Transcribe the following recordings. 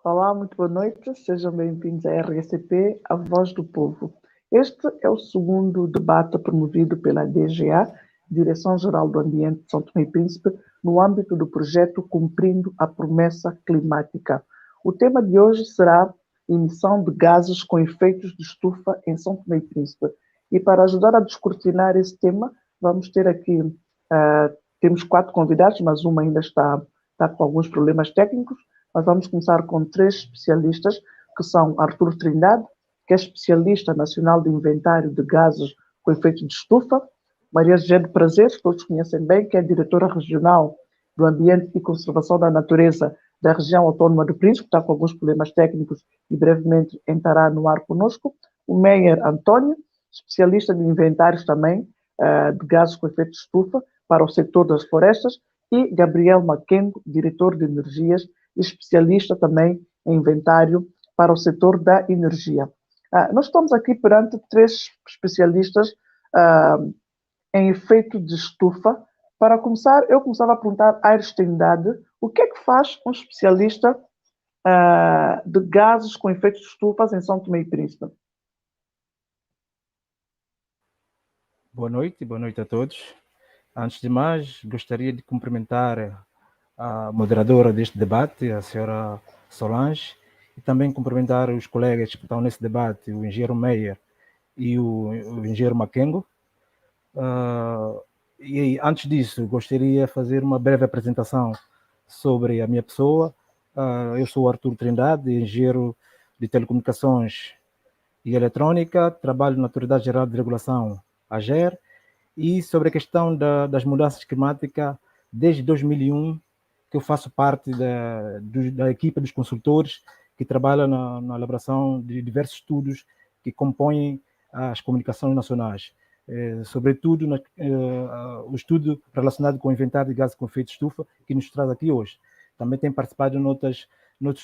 Olá, muito boa noite, sejam bem-vindos à RSCP, a Voz do Povo. Este é o segundo debate promovido pela DGA, Direção-Geral do Ambiente de São Tomé e Príncipe, no âmbito do projeto Cumprindo a Promessa Climática. O tema de hoje será emissão de gases com efeitos de estufa em São Tomé e Príncipe. E para ajudar a descortinar esse tema, vamos ter aqui, temos 4 convidados, mas uma ainda está com alguns problemas técnicos. Nós vamos começar com 3 especialistas, que são Arthur Trindade, que é especialista nacional de inventário de gases com efeito de estufa, Maria José de Prazeres, que todos conhecem bem, que é diretora regional do Ambiente e Conservação da Natureza da região autónoma do Príncipe, que está com alguns problemas técnicos e brevemente entrará no ar conosco, o Meyer António, especialista de inventários também de gases com efeito de estufa para o setor das florestas, e Gabriel Maquengo, diretor de energias, especialista também em inventário para o setor da energia. Nós estamos aqui perante 3 especialistas em efeito de estufa. Para começar, eu começava a perguntar à Aires Trindade o que é que faz um especialista de gases com efeitos de estufas em São Tomé e Príncipe. Boa noite a todos. Antes de mais, gostaria de cumprimentar a moderadora deste debate, a senhora Solange, e também cumprimentar os colegas que estão nesse debate, o engenheiro Meyer e o engenheiro Maquengo. E antes disso, gostaria de fazer uma breve apresentação sobre a minha pessoa. Eu sou Arthur Trindade, engenheiro de telecomunicações e eletrônica, trabalho na Autoridade Geral de Regulação, AGER, e sobre a questão das mudanças climáticas, desde 2001, que eu faço parte da equipe dos consultores que trabalha na elaboração de diversos estudos que compõem as comunicações nacionais. Sobretudo o estudo relacionado com o inventário de gases com efeito de estufa, que nos traz aqui hoje. Também tenho participado em outros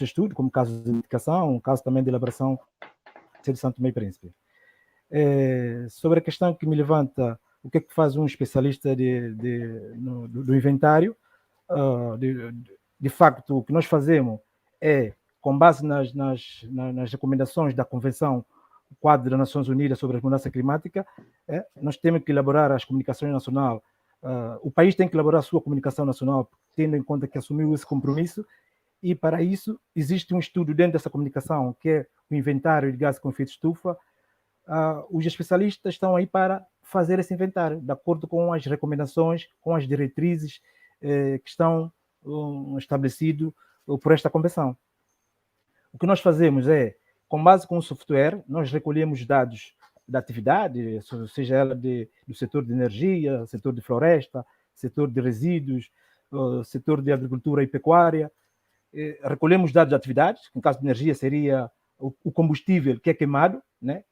estudos, como casos de indicação, caso também de elaboração de São Tomé e Príncipe. Sobre a questão que me levanta, o que é que faz um especialista do inventário? De facto, o que nós fazemos é, com base nas recomendações da Convenção, o quadro das Nações Unidas sobre as mudanças climáticas, nós temos que elaborar as comunicações nacionais. O país tem que elaborar a sua comunicação nacional, tendo em conta que assumiu esse compromisso, e para isso existe um estudo dentro dessa comunicação, que é o inventário de gases com efeito de estufa. Os especialistas estão aí para fazer esse inventário, de acordo com as recomendações, com as diretrizes que estão estabelecidas por esta convenção. O que nós fazemos é, com base com o software, nós recolhemos dados da atividade, seja ela do setor de energia, setor de floresta, setor de resíduos, setor de agricultura e pecuária. Recolhemos dados de atividades, no caso de energia seria o combustível que é queimado, né?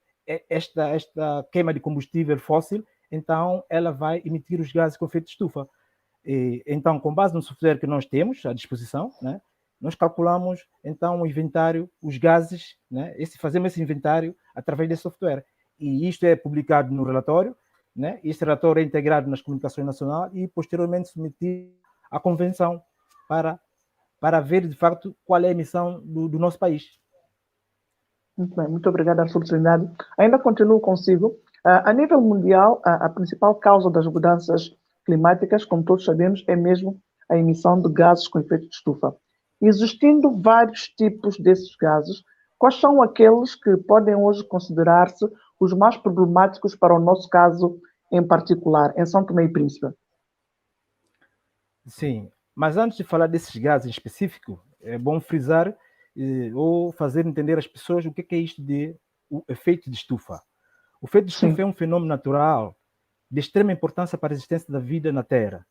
Esta queima de combustível fóssil, então ela vai emitir os gases com efeito de estufa. Então, com base no software que nós temos à disposição, né, nós calculamos então o inventário, os gases, né, fazemos esse inventário através desse software. E isto é publicado no relatório, né? Esse relatório é integrado nas comunicações nacionais e posteriormente submetido à convenção para ver de facto qual é a emissão do nosso país. Muito bem, muito obrigada, Arthur Trindade. Ainda continuo consigo. A nível mundial, a principal causa das mudanças climáticas, como todos sabemos, é mesmo a emissão de gases com efeito de estufa. Existindo vários tipos desses gases, quais são aqueles que podem hoje considerar-se os mais problemáticos para o nosso caso em particular, em São Tomé e Príncipe? Sim, mas antes de falar desses gases em específico, é bom frisar ou fazer entender às pessoas o que é isto de o efeito de estufa. O efeito de estufa é um fenômeno natural de extrema importância para a existência da vida na Terra.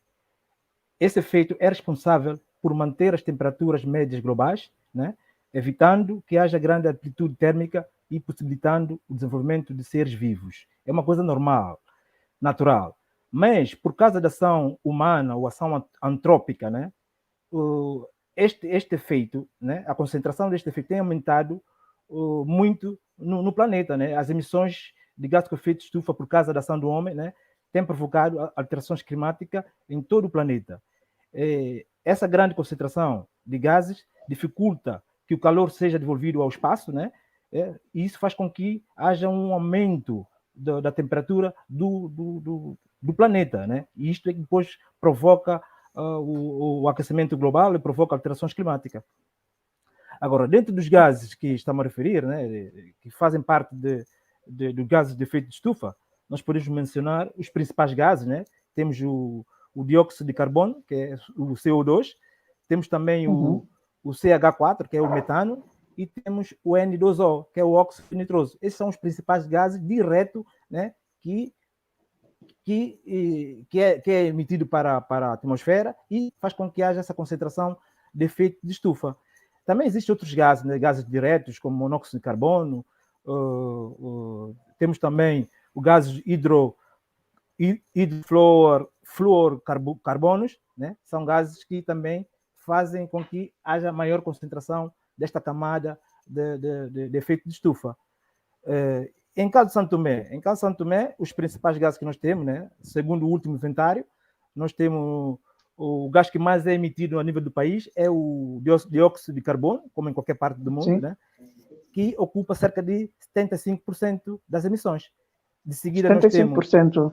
Esse efeito é responsável por manter as temperaturas médias globais, né, evitando que haja grande amplitude térmica e possibilitando o desenvolvimento de seres vivos. É uma coisa normal, natural. Mas, por causa da ação humana ou ação antrópica, né, este efeito, né, a concentração deste efeito tem aumentado muito no planeta. Né? As emissões de gás com efeito de estufa por causa da ação do homem, né, têm provocado alterações climáticas em todo o planeta. Essa grande concentração de gases dificulta que o calor seja devolvido ao espaço, né? E isso faz com que haja um aumento da temperatura do planeta, né? E isto é que depois provoca o aquecimento global e provoca alterações climáticas. Agora, dentro dos gases que estamos a referir, né, que fazem parte dos gases de efeito de estufa, nós podemos mencionar os principais gases, né? Temos o dióxido de carbono, que é o CO2, temos também o CH4, que é o metano, e temos o N2O, que é o óxido nitroso. Esses são os principais gases diretos, né, que é emitido para a atmosfera e faz com que haja essa concentração de efeito de estufa. Também existem outros gases, né, gases diretos, como monóxido de carbono, temos também o gás hidrofluorocarbonos, né? São gases que também fazem com que haja maior concentração desta camada de efeito de estufa. Em caso de São Tomé, os principais gases que nós temos, né, segundo o último inventário, nós temos o gás que mais é emitido a nível do país é o dióxido de carbono, como em qualquer parte do mundo, né, que ocupa cerca de 75% das emissões. De seguida 75%. nós temos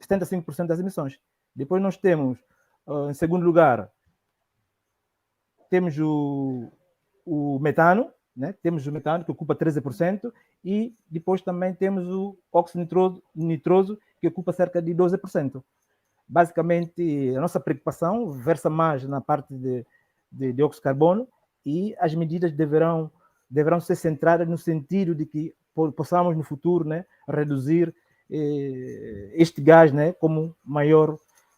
75% das emissões. Depois nós temos, em segundo lugar, temos o metano, né? Temos o metano, que ocupa 13%, e depois também temos o óxido nitroso, que ocupa cerca de 12%. Basicamente, a nossa preocupação versa mais na parte de dióxido de carbono, e as medidas deverão ser centradas no sentido de que possamos, no futuro, né, reduzir este gás, né, como maior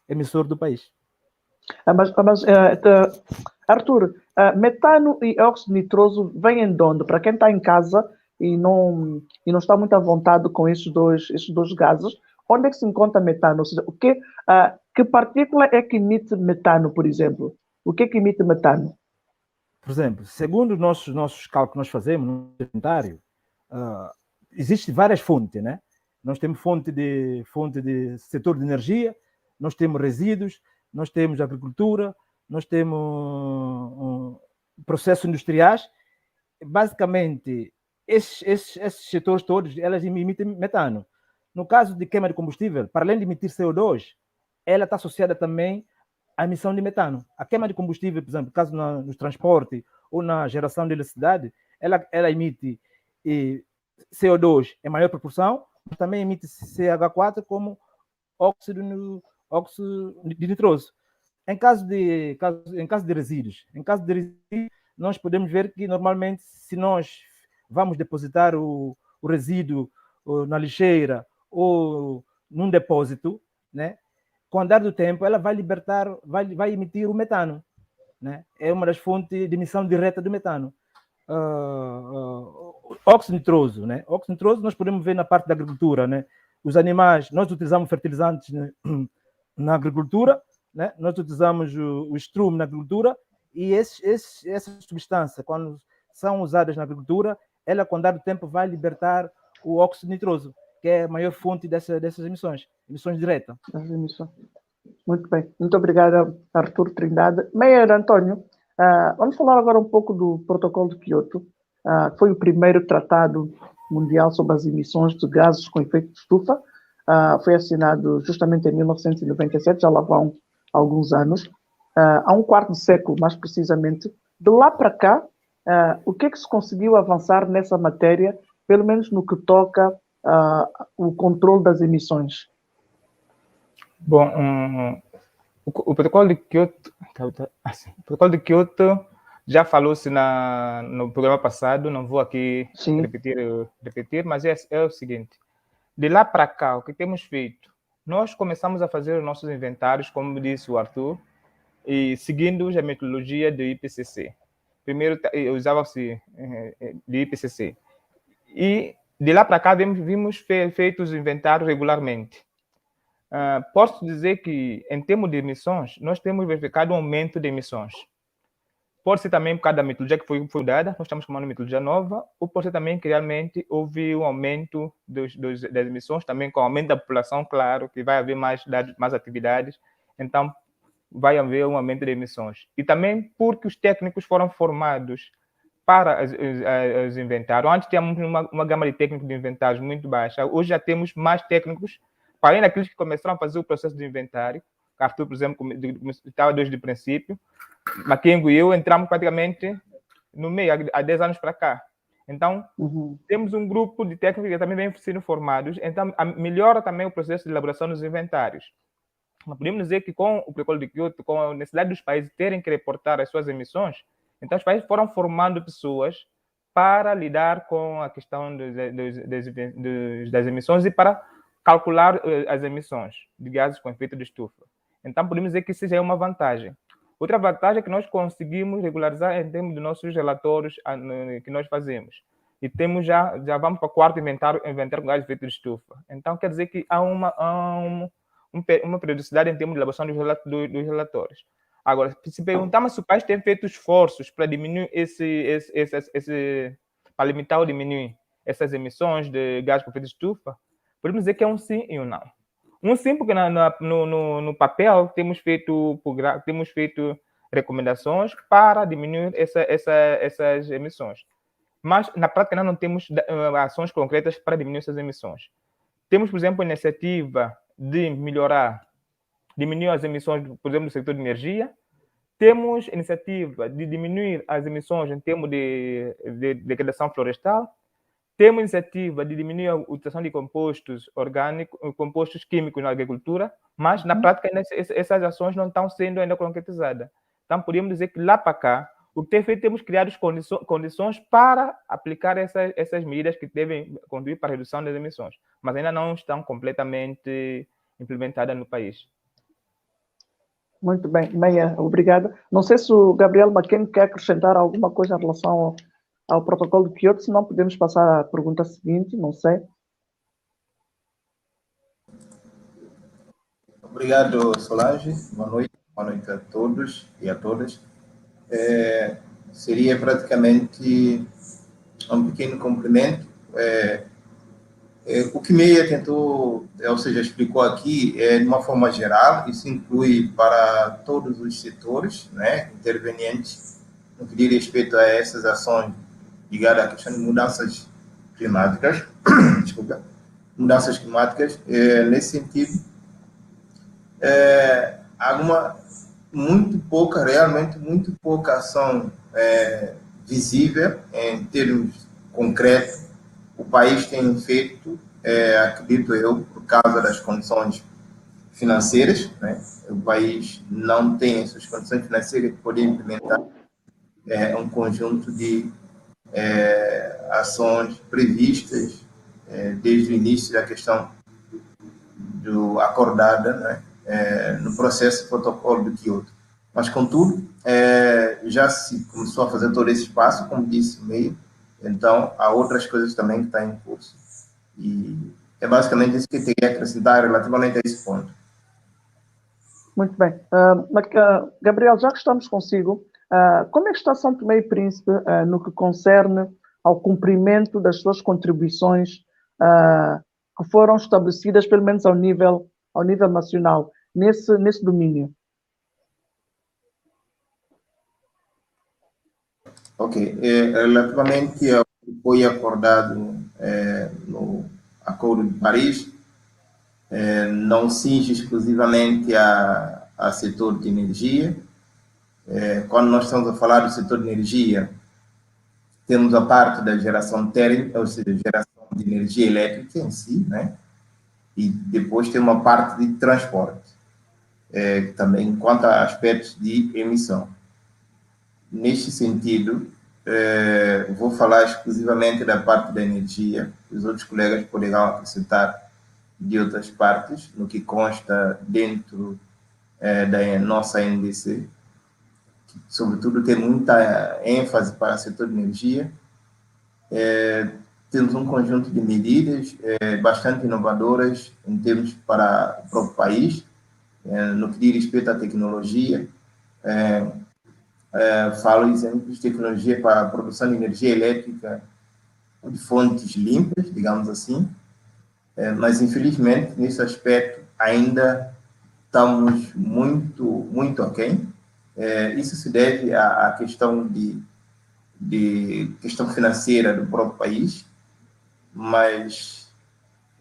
emissor do país. Arthur, metano e óxido nitroso vêm de onde? Para quem está em casa e não está muito à vontade com esses dois gases, onde é que se encontra metano? Ou seja, que partícula é que emite metano, por exemplo? O que é que emite metano? Por exemplo, segundo os nossos cálculos que nós fazemos no inventário, existem várias fontes, né? Nós temos fonte de setor de energia, nós temos resíduos, nós temos agricultura, nós temos processos industriais. Basicamente, esses setores todos, elas emitem metano. No caso de queima de combustível, para além de emitir CO2, ela está associada também à emissão de metano. A queima de combustível, por exemplo, caso no transporte ou na geração de eletricidade, ela emite CO2 em maior proporção, mas também emite CH4 como óxido de nitroso. Em caso de resíduos, nós podemos ver que normalmente, se nós vamos depositar o resíduo na lixeira ou num depósito, né, com o andar do tempo, ela vai emitir o metano, né? É uma das fontes de emissão direta do metano. Óxido nitroso, né? Óxido nitroso nós podemos ver na parte da agricultura, né? Os animais, nós utilizamos fertilizantes, né, na agricultura, né? Nós utilizamos o estrume na agricultura, e essa substância, quando são usadas na agricultura, ela, com o andar do tempo, vai libertar o óxido nitroso, que é a maior fonte dessas emissões diretas. Muito bem. Muito obrigada, Arthur Trindade. Meyer António, vamos falar agora um pouco do Protocolo de Quioto, que foi o primeiro tratado mundial sobre as emissões de gases com efeito de estufa. Foi assinado justamente em 1997, já lá vão alguns anos. Há um quarto de século, mais precisamente. De lá para cá, o que é que se conseguiu avançar nessa matéria, pelo menos no que toca o controle das emissões? Bom, o Protocolo de Quioto já falou-se no programa passado, não vou aqui repetir, mas é o seguinte: de lá para cá, o que temos feito? Nós começamos a fazer os nossos inventários, como disse o Arthur, e seguindo a metodologia do IPCC. primeiro usava-se de IPCC. E de lá para cá vimos feitos inventários regularmente. Posso dizer que, em termos de emissões, nós temos verificado um aumento de emissões. Pode ser também por causa da metodologia que foi dada, nós estamos com uma metodologia nova, ou pode ser também que realmente houve um aumento das emissões, também com o aumento da população, claro, que vai haver mais atividades, então vai haver um aumento de emissões. E também porque os técnicos foram formados para os inventários. Antes tínhamos uma gama de técnicos de inventários muito baixa, hoje já temos mais técnicos, para além daqueles que começaram a fazer o processo de inventário. Arthur, por exemplo, estava desde o princípio, Makengo e eu entramos praticamente no meio, há 10 anos para cá. Então, temos um grupo de técnicos que também vem sendo formados, então melhora também o processo de elaboração dos inventários. Mas podemos dizer que com o Protocolo de Kyoto, com a necessidade dos países terem que reportar as suas emissões, então os países foram formando pessoas para lidar com a questão das emissões e para calcular as emissões de gases com efeito de estufa. Então, podemos dizer que isso já é uma vantagem. Outra vantagem é que nós conseguimos regularizar em termos dos nossos relatórios que nós fazemos. E temos já vamos para o quarto inventário com gás de efeito de estufa. Então, quer dizer que há uma periodicidade em termos de elaboração dos relatórios. Agora, se perguntarmos se o país tem feito esforços para diminuir para limitar ou diminuir essas emissões de gás com efeito de estufa, podemos dizer que é um sim e um não. Um sim, porque no papel temos feito recomendações para diminuir essas emissões. Mas, na prática, nós não temos ações concretas para diminuir essas emissões. Temos, por exemplo, a iniciativa de diminuir as emissões, por exemplo, do setor de energia. Temos a iniciativa de diminuir as emissões em termos de degradação florestal. Temos a iniciativa de diminuir a utilização de compostos orgânicos, compostos químicos na agricultura, mas, na prática, essas ações não estão sendo ainda concretizadas. Então, podemos dizer que lá para cá, o que tem feito, temos criado condições para aplicar essas medidas que devem contribuir para a redução das emissões, mas ainda não estão completamente implementadas no país. Muito bem, Meia, obrigada. Não sei se o Gabriel Macken quer acrescentar alguma coisa em relação ao protocolo de Kyoto, senão podemos passar à pergunta seguinte, não sei. Obrigado, Solange. Boa noite a todos e a todas. Seria praticamente um pequeno complemento. O que Meia tentou, ou seja, explicou aqui, de uma forma geral, isso inclui para todos os setores, né, intervenientes, no que diz respeito a essas ações ligadas à questão de mudanças climáticas. Desculpa, mudanças climáticas. Nesse sentido, há realmente muito pouca ação visível em termos concretos. O país tem feito, acredito eu, por causa das condições financeiras, né? O país não tem essas condições financeiras de poder implementar um conjunto de ações previstas desde o início da questão acordada, né? No processo de protocolo de Kyoto. Mas, contudo, já se começou a fazer todo esse espaço, como disse o Meio, então há outras coisas também que estão em curso. E é basicamente isso que eu queria acrescentar relativamente a esse ponto. Muito bem. Gabriel, já que estamos consigo, como é que está São Tomé e Príncipe no que concerne ao cumprimento das suas contribuições que foram estabelecidas, pelo menos ao nível nacional, nesse domínio? Ok. Relativamente ao que foi acordado no Acordo de Paris, não cinge exclusivamente a setor de energia. Quando nós estamos a falar do setor de energia, temos a parte da geração térmica, ou seja, geração de energia elétrica em si, né? E depois tem uma parte de transporte, também quanto a aspectos de emissão. Neste sentido, vou falar exclusivamente da parte da energia, os outros colegas poderão acrescentar de outras partes, no que consta dentro da nossa NDC, que sobretudo, tem muita ênfase para o setor de energia. Temos um conjunto de medidas bastante inovadoras em termos para o próprio país, no que diz respeito à tecnologia. Falo exemplos de tecnologia para a produção de energia elétrica de fontes limpas, digamos assim, mas infelizmente nesse aspecto ainda estamos muito aquém. Isso se deve à questão de questão financeira do próprio país, mas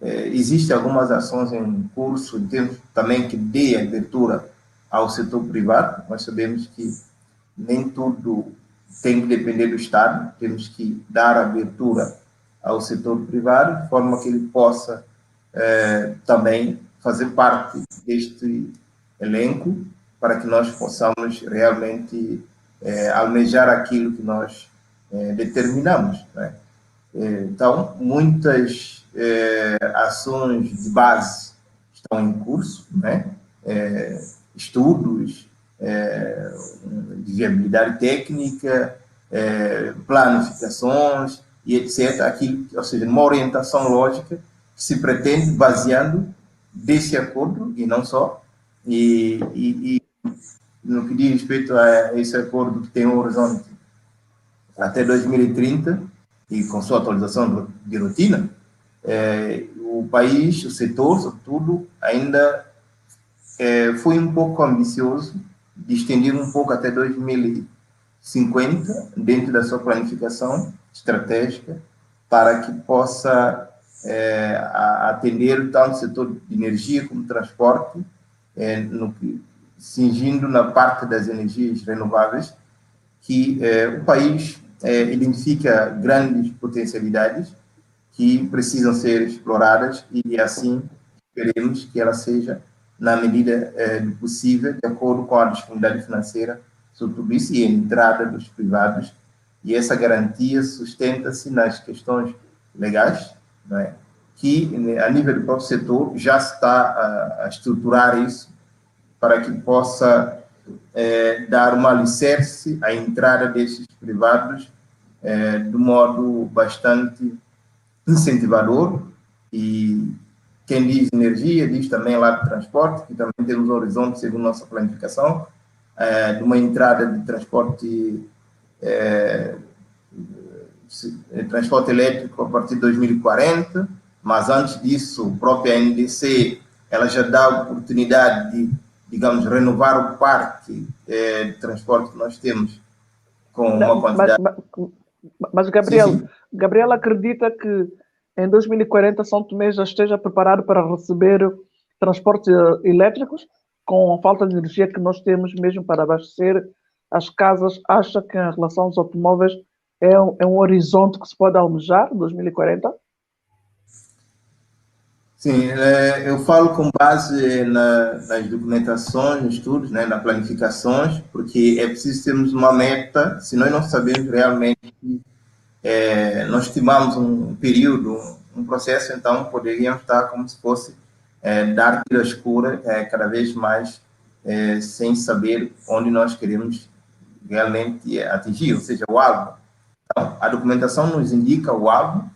existem algumas ações em curso, em termos também que dê abertura ao setor privado. Nós sabemos que nem tudo tem que depender do Estado, temos que dar abertura ao setor privado, de forma que ele possa também fazer parte deste elenco, para que nós possamos realmente almejar aquilo que nós determinamos, né? Então, muitas ações de base estão em curso, né? Estudos de viabilidade técnica, planificações e etc. Aquilo, ou seja, uma orientação lógica que se pretende baseando desse acordo e não só. E no que diz respeito a esse acordo que tem um horizonte até 2030 e com sua atualização de rotina, o país, o setor, sobretudo, ainda foi um pouco ambicioso de estender um pouco até 2050 dentro da sua planificação estratégica para que possa atender tanto o setor de energia como transporte, cingindo na parte das energias renováveis, que o país identifica grandes potencialidades que precisam ser exploradas e assim queremos que ela seja na medida do possível, de acordo com a disponibilidade financeira sobre tudo isso e a entrada dos privados. E essa garantia sustenta-se nas questões legais, né, que a nível do próprio setor já se está a estruturar isso para que possa dar uma alicerce à entrada desses privados de modo bastante incentivador. E quem diz energia, diz também lá de transporte, que também temos um horizonte, segundo nossa planificação, de uma entrada de transporte elétrico a partir de 2040, mas antes disso, a própria NDC ela já dá a oportunidade de, digamos, renovar o parque de transporte que nós temos com uma quantidade... Mas Gabriel, sim. Gabriel acredita que em 2040 São Tomé já esteja preparado para receber transportes elétricos com a falta de energia que nós temos mesmo para abastecer as casas? Acha que em relação aos automóveis é um horizonte que se pode almejar, 2040? Sim, eu falo com base nas documentações, nos estudos, né, nas planificações, porque é preciso termos uma meta, se nós não sabemos realmente, nós estimamos um período, um processo, então poderíamos estar como se fosse dar tiro escura cada vez mais, sem saber onde nós queremos realmente atingir, ou seja, o alvo. Então, a documentação nos indica o alvo,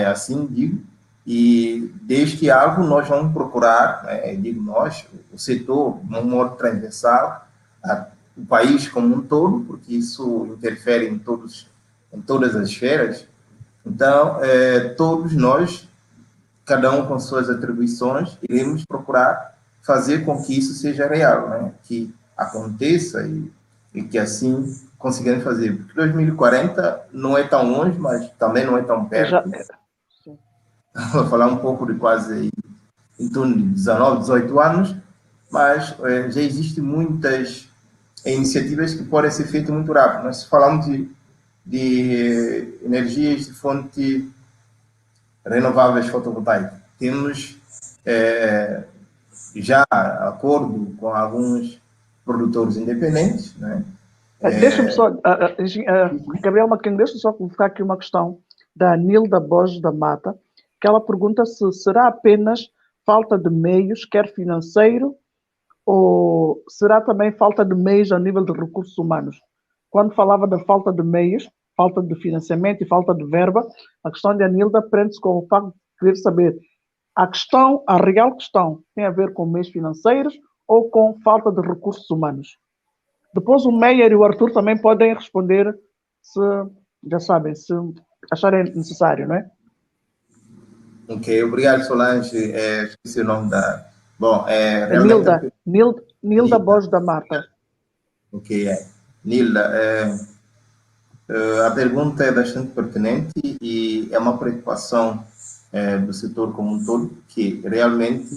assim digo, e deste alvo nós vamos procurar, digo nós, o setor, de um modo transversal, o país como um todo, porque isso interfere em todas as esferas. Então, todos nós, cada um com suas atribuições, iremos procurar fazer com que isso seja real, né? Que aconteça e que assim consigamos fazer. Porque 2040 não é tão longe, mas também não é tão perto. Vou falar um pouco de quase em torno de 19, 18 anos, mas já existem muitas iniciativas que podem ser feitas muito rápido. Nós falamos de energias de fonte renováveis fotovoltaicas. Temos já acordo com alguns produtores independentes, né? Deixa-me só, Gabriel Maquin, deixa-me só colocar aqui uma questão da Nilda Borges da Mata, que ela pergunta se será apenas falta de meios, quer financeiro Ou será também falta de meios a nível de recursos humanos? Quando falava da falta de meios, falta de financiamento e falta de verba, a questão de Anilda prende-se com o facto de querer saber a real questão tem a ver com meios financeiros ou com falta de recursos humanos. Depois o Meyer e o Arthur também podem responder se, já sabem, se acharem necessário, não é? Ok, obrigado, Solange. Esqueci o nome da... Bom, realmente... Nilda Borges da Mata. Ok, Nilda, a pergunta é bastante pertinente e é uma preocupação do setor como um todo, que realmente,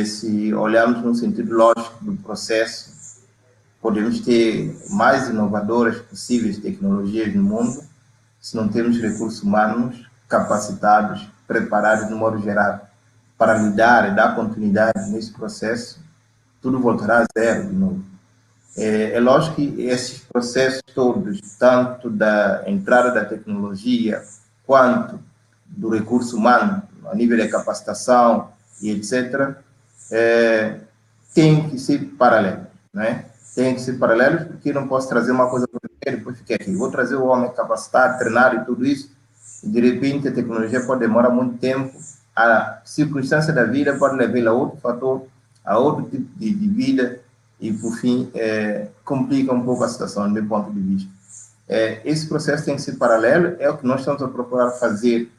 se olharmos no sentido lógico do processo, podemos ter mais inovadoras possíveis tecnologias no mundo, se não temos recursos humanos capacitados, preparados no modo geral, para lidar e dar continuidade nesse processo, tudo voltará a zero de novo. É lógico que esses processos todos, tanto da entrada da tecnologia, quanto do recurso humano, a nível de capacitação e etc., tem que ser paralelos, né? Tem que ser paralelos, porque não posso trazer uma coisa para e depois ficar aqui. Vou trazer o homem capacitado, treinado e tudo isso, e de repente a tecnologia pode demorar muito tempo, a circunstância da vida pode levar a outro fator, a outro tipo de vida, e por fim complica um pouco a situação do meu ponto de vista. Esse processo tem que ser paralelo, é o que nós estamos a procurar fazer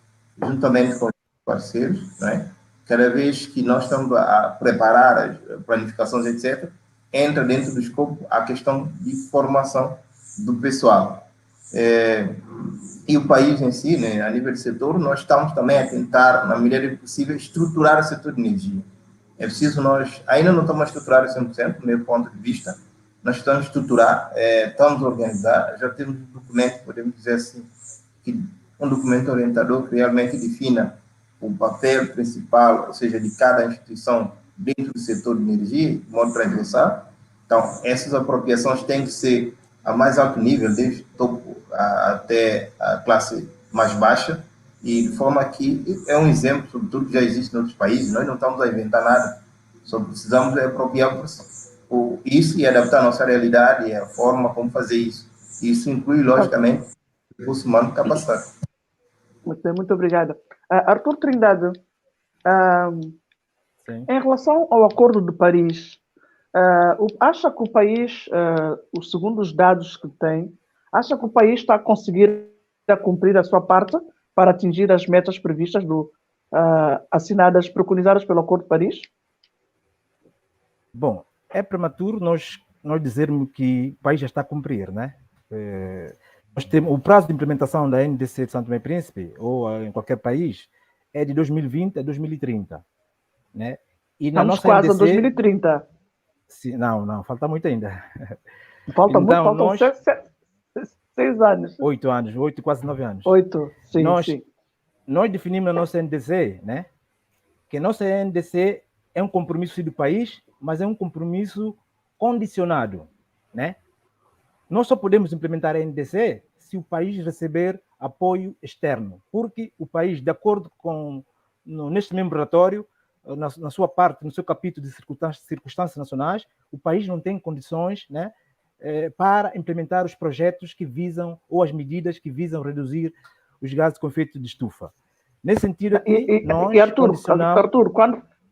juntamente com os parceiros, né? Cada vez que nós estamos a preparar as planificações, etc., entra dentro do escopo a questão de formação do pessoal. E o país em si, né, a nível de setor, nós estamos também a tentar, na medida do possível, estruturar o setor de energia. É preciso nós, ainda não estamos estruturados 100%, do meu ponto de vista, nós estamos a estruturar, estamos a organizar, já temos um documento, podemos dizer assim, que um documento orientador que realmente defina o papel principal, ou seja, de cada instituição dentro do setor de energia, de modo transversal. Então, essas apropriações têm que ser a mais alto nível, desde o topo até a classe mais baixa, e de forma que é um exemplo, sobretudo, que já existe em outros países. Nós não estamos a inventar nada, só precisamos apropriar isso e adaptar a nossa realidade e a forma como fazer isso. Isso inclui, logicamente, o recurso humano capacitado. Muito obrigada. Arthur Trindade, em relação ao Acordo de Paris, acha que o país, segundo os dados que tem, acha que o país está a conseguir cumprir a sua parte para atingir as metas previstas, assinadas, preconizadas pelo Acordo de Paris? Bom, é prematuro nós dizermos que o país já está a cumprir, né? Nós temos, o prazo de implementação da NDC de São Tomé e Príncipe, ou em qualquer país, é de 2020 a 2030. Né? E na nossa quase NDC, a 2030. Sim, não, falta muito ainda. Falta muito, faltam 6 anos. 8 anos, 8, quase 9 anos. 8, sim, sim. Nós definimos a nossa NDC, né? Que a nossa NDC é um compromisso do país, mas é um compromisso condicionado, né? Nós só podemos implementar a NDC se o país receber apoio externo, porque o país, de acordo com neste mesmo relatório, na sua parte, no seu capítulo de circunstâncias nacionais, o país não tem condições, né, para implementar os projetos que visam, ou as medidas que visam reduzir os gases com efeito de estufa. Nesse sentido aqui, nós Arthur,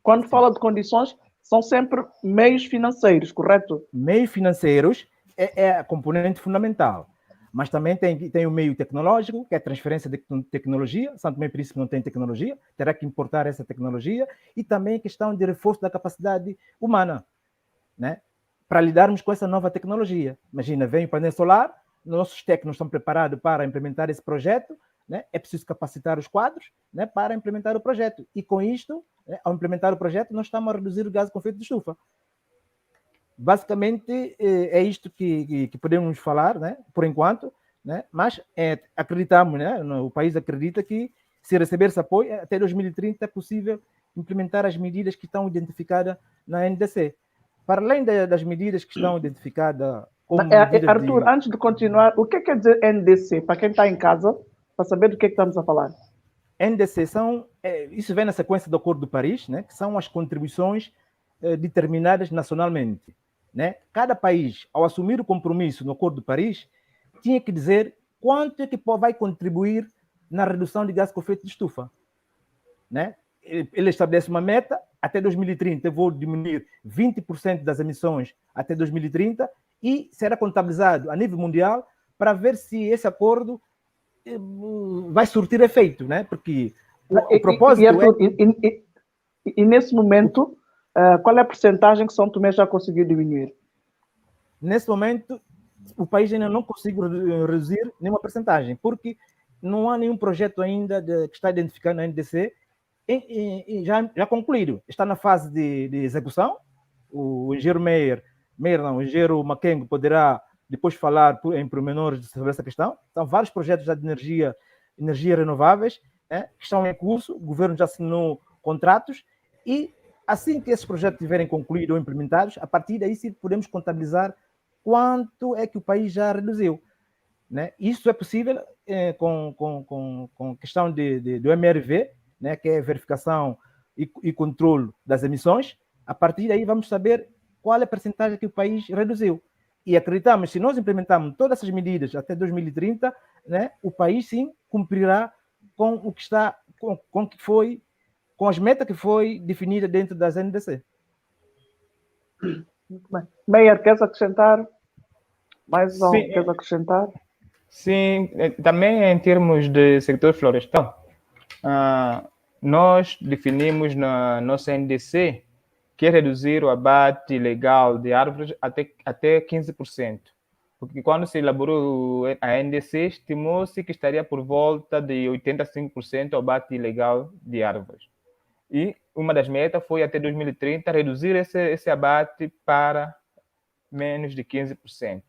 quando fala de condições, são sempre meios financeiros, correto? Meios financeiros é a componente fundamental. Mas também tem o meio tecnológico, que é a transferência de tecnologia. São Tomé e Príncipe não tem tecnologia, terá que importar essa tecnologia. E também a questão de reforço da capacidade humana, né? Para lidarmos com essa nova tecnologia. Imagina, vem o painel solar, nossos técnicos estão preparados para implementar esse projeto, né? É preciso capacitar os quadros, né, para implementar o projeto. E com isto, né, ao implementar o projeto, nós estamos a reduzir o gás com efeito de estufa. Basicamente, é isto que podemos falar, né, por enquanto, né, mas acreditamos, né, o país acredita que, se receber esse apoio, até 2030 é possível implementar as medidas que estão identificadas na NDC. Para além das medidas que estão identificadas como medidas Arthur, antes de continuar, o que quer dizer NDC? Para quem está em casa, para saber do que estamos a falar. NDC isso vem na sequência do Acordo de Paris, né, que são as contribuições determinadas nacionalmente, né? Cada país, ao assumir o compromisso no Acordo de Paris, tinha que dizer quanto é que vai contribuir na redução de gás com efeito de estufa, né? Ele estabelece uma meta, até 2030 eu vou diminuir 20% das emissões até 2030 e será contabilizado a nível mundial para ver se esse acordo vai surtir efeito, né? Porque o propósito Arthur, e nesse momento, qual é a percentagem que São Tomé já conseguiu diminuir? Nesse momento, o país ainda não conseguiu reduzir nenhuma percentagem, porque não há nenhum projeto ainda que está identificado na NDC e já concluído. Está na fase de execução. O engenheiro o engenheiro Makengo poderá depois falar em pormenores sobre essa questão. São vários projetos de energia renováveis, né, que estão em curso. O governo já assinou contratos e assim que esses projetos estiverem concluídos ou implementados, a partir daí sim podemos contabilizar quanto é que o país já reduziu, né? Isso é possível com questão do MRV, né, que é verificação e controle das emissões. A partir daí vamos saber qual é a percentagem que o país reduziu. E acreditamos, se nós implementarmos todas essas medidas até 2030, né, o país sim cumprirá com o que está, com as metas que foi definida dentro das NDC. Muito bem. Meyer, queres acrescentar? Mais um, queres acrescentar? Sim, também em termos de setor florestal, nós definimos na nossa NDC que é reduzir o abate ilegal de árvores até 15%. Porque quando se elaborou a NDC, estimou-se que estaria por volta de 85% o abate ilegal de árvores. E uma das metas foi, até 2030, reduzir esse abate para menos de 15%.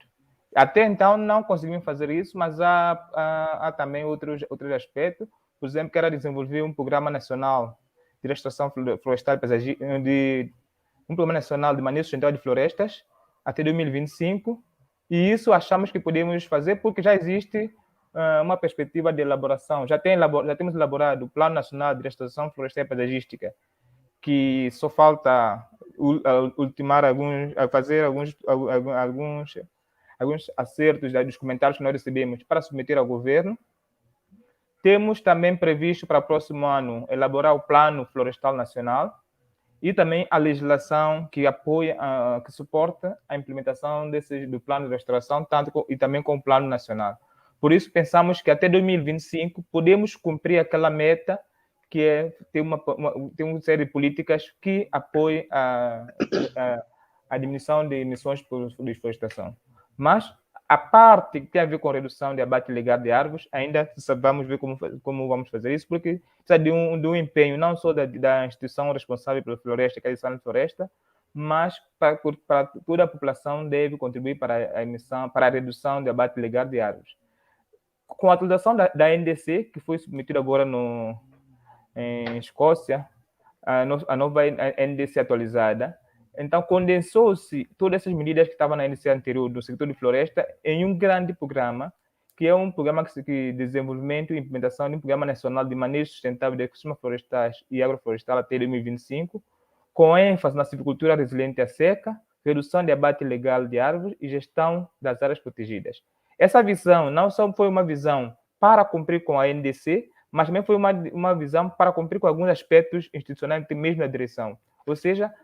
Até então, não conseguimos fazer isso, mas há também outros aspectos. Por exemplo, que era desenvolver um programa nacional de restauração florestal e paisagística, um programa nacional de manejo sustentável de florestas até 2025. E isso achamos que podemos fazer porque já existe uma perspectiva de elaboração. Já temos elaborado o Plano Nacional de Restauração Florestal e Paisagística, que só falta ultimar fazer alguns acertos dos comentários que nós recebemos para submeter ao governo. Temos também previsto para o próximo ano elaborar o Plano Florestal Nacional e também a legislação que apoia, que suporta a implementação do plano de restauração, e também com o Plano Nacional. Por isso, pensamos que até 2025 podemos cumprir aquela meta que é ter uma série de políticas que apoiem a diminuição de emissões por desflorestação. Mas a parte que tem a ver com redução de abate ilegal de árvores, ainda vamos ver como vamos fazer isso, porque precisa de um empenho não só da instituição responsável pela floresta, que é a Direção de Floresta, mas para toda a população deve contribuir para a emissão, para a redução de abate ilegal de árvores. Com a atualização da NDC, que foi submetida agora em Escócia, a nova NDC atualizada, então condensou-se todas essas medidas que estavam na NDC anterior do setor de floresta em um grande programa, que é um programa de desenvolvimento e implementação de um programa nacional de manejo sustentável de ecossistemas florestais e agroflorestal até 2025, com ênfase na silvicultura resiliente à seca, redução de abate ilegal de árvores e gestão das áreas protegidas. Essa visão não só foi uma visão para cumprir com a NDC, mas também foi uma visão para cumprir com alguns aspectos institucionais mesmo na direção. Ou seja,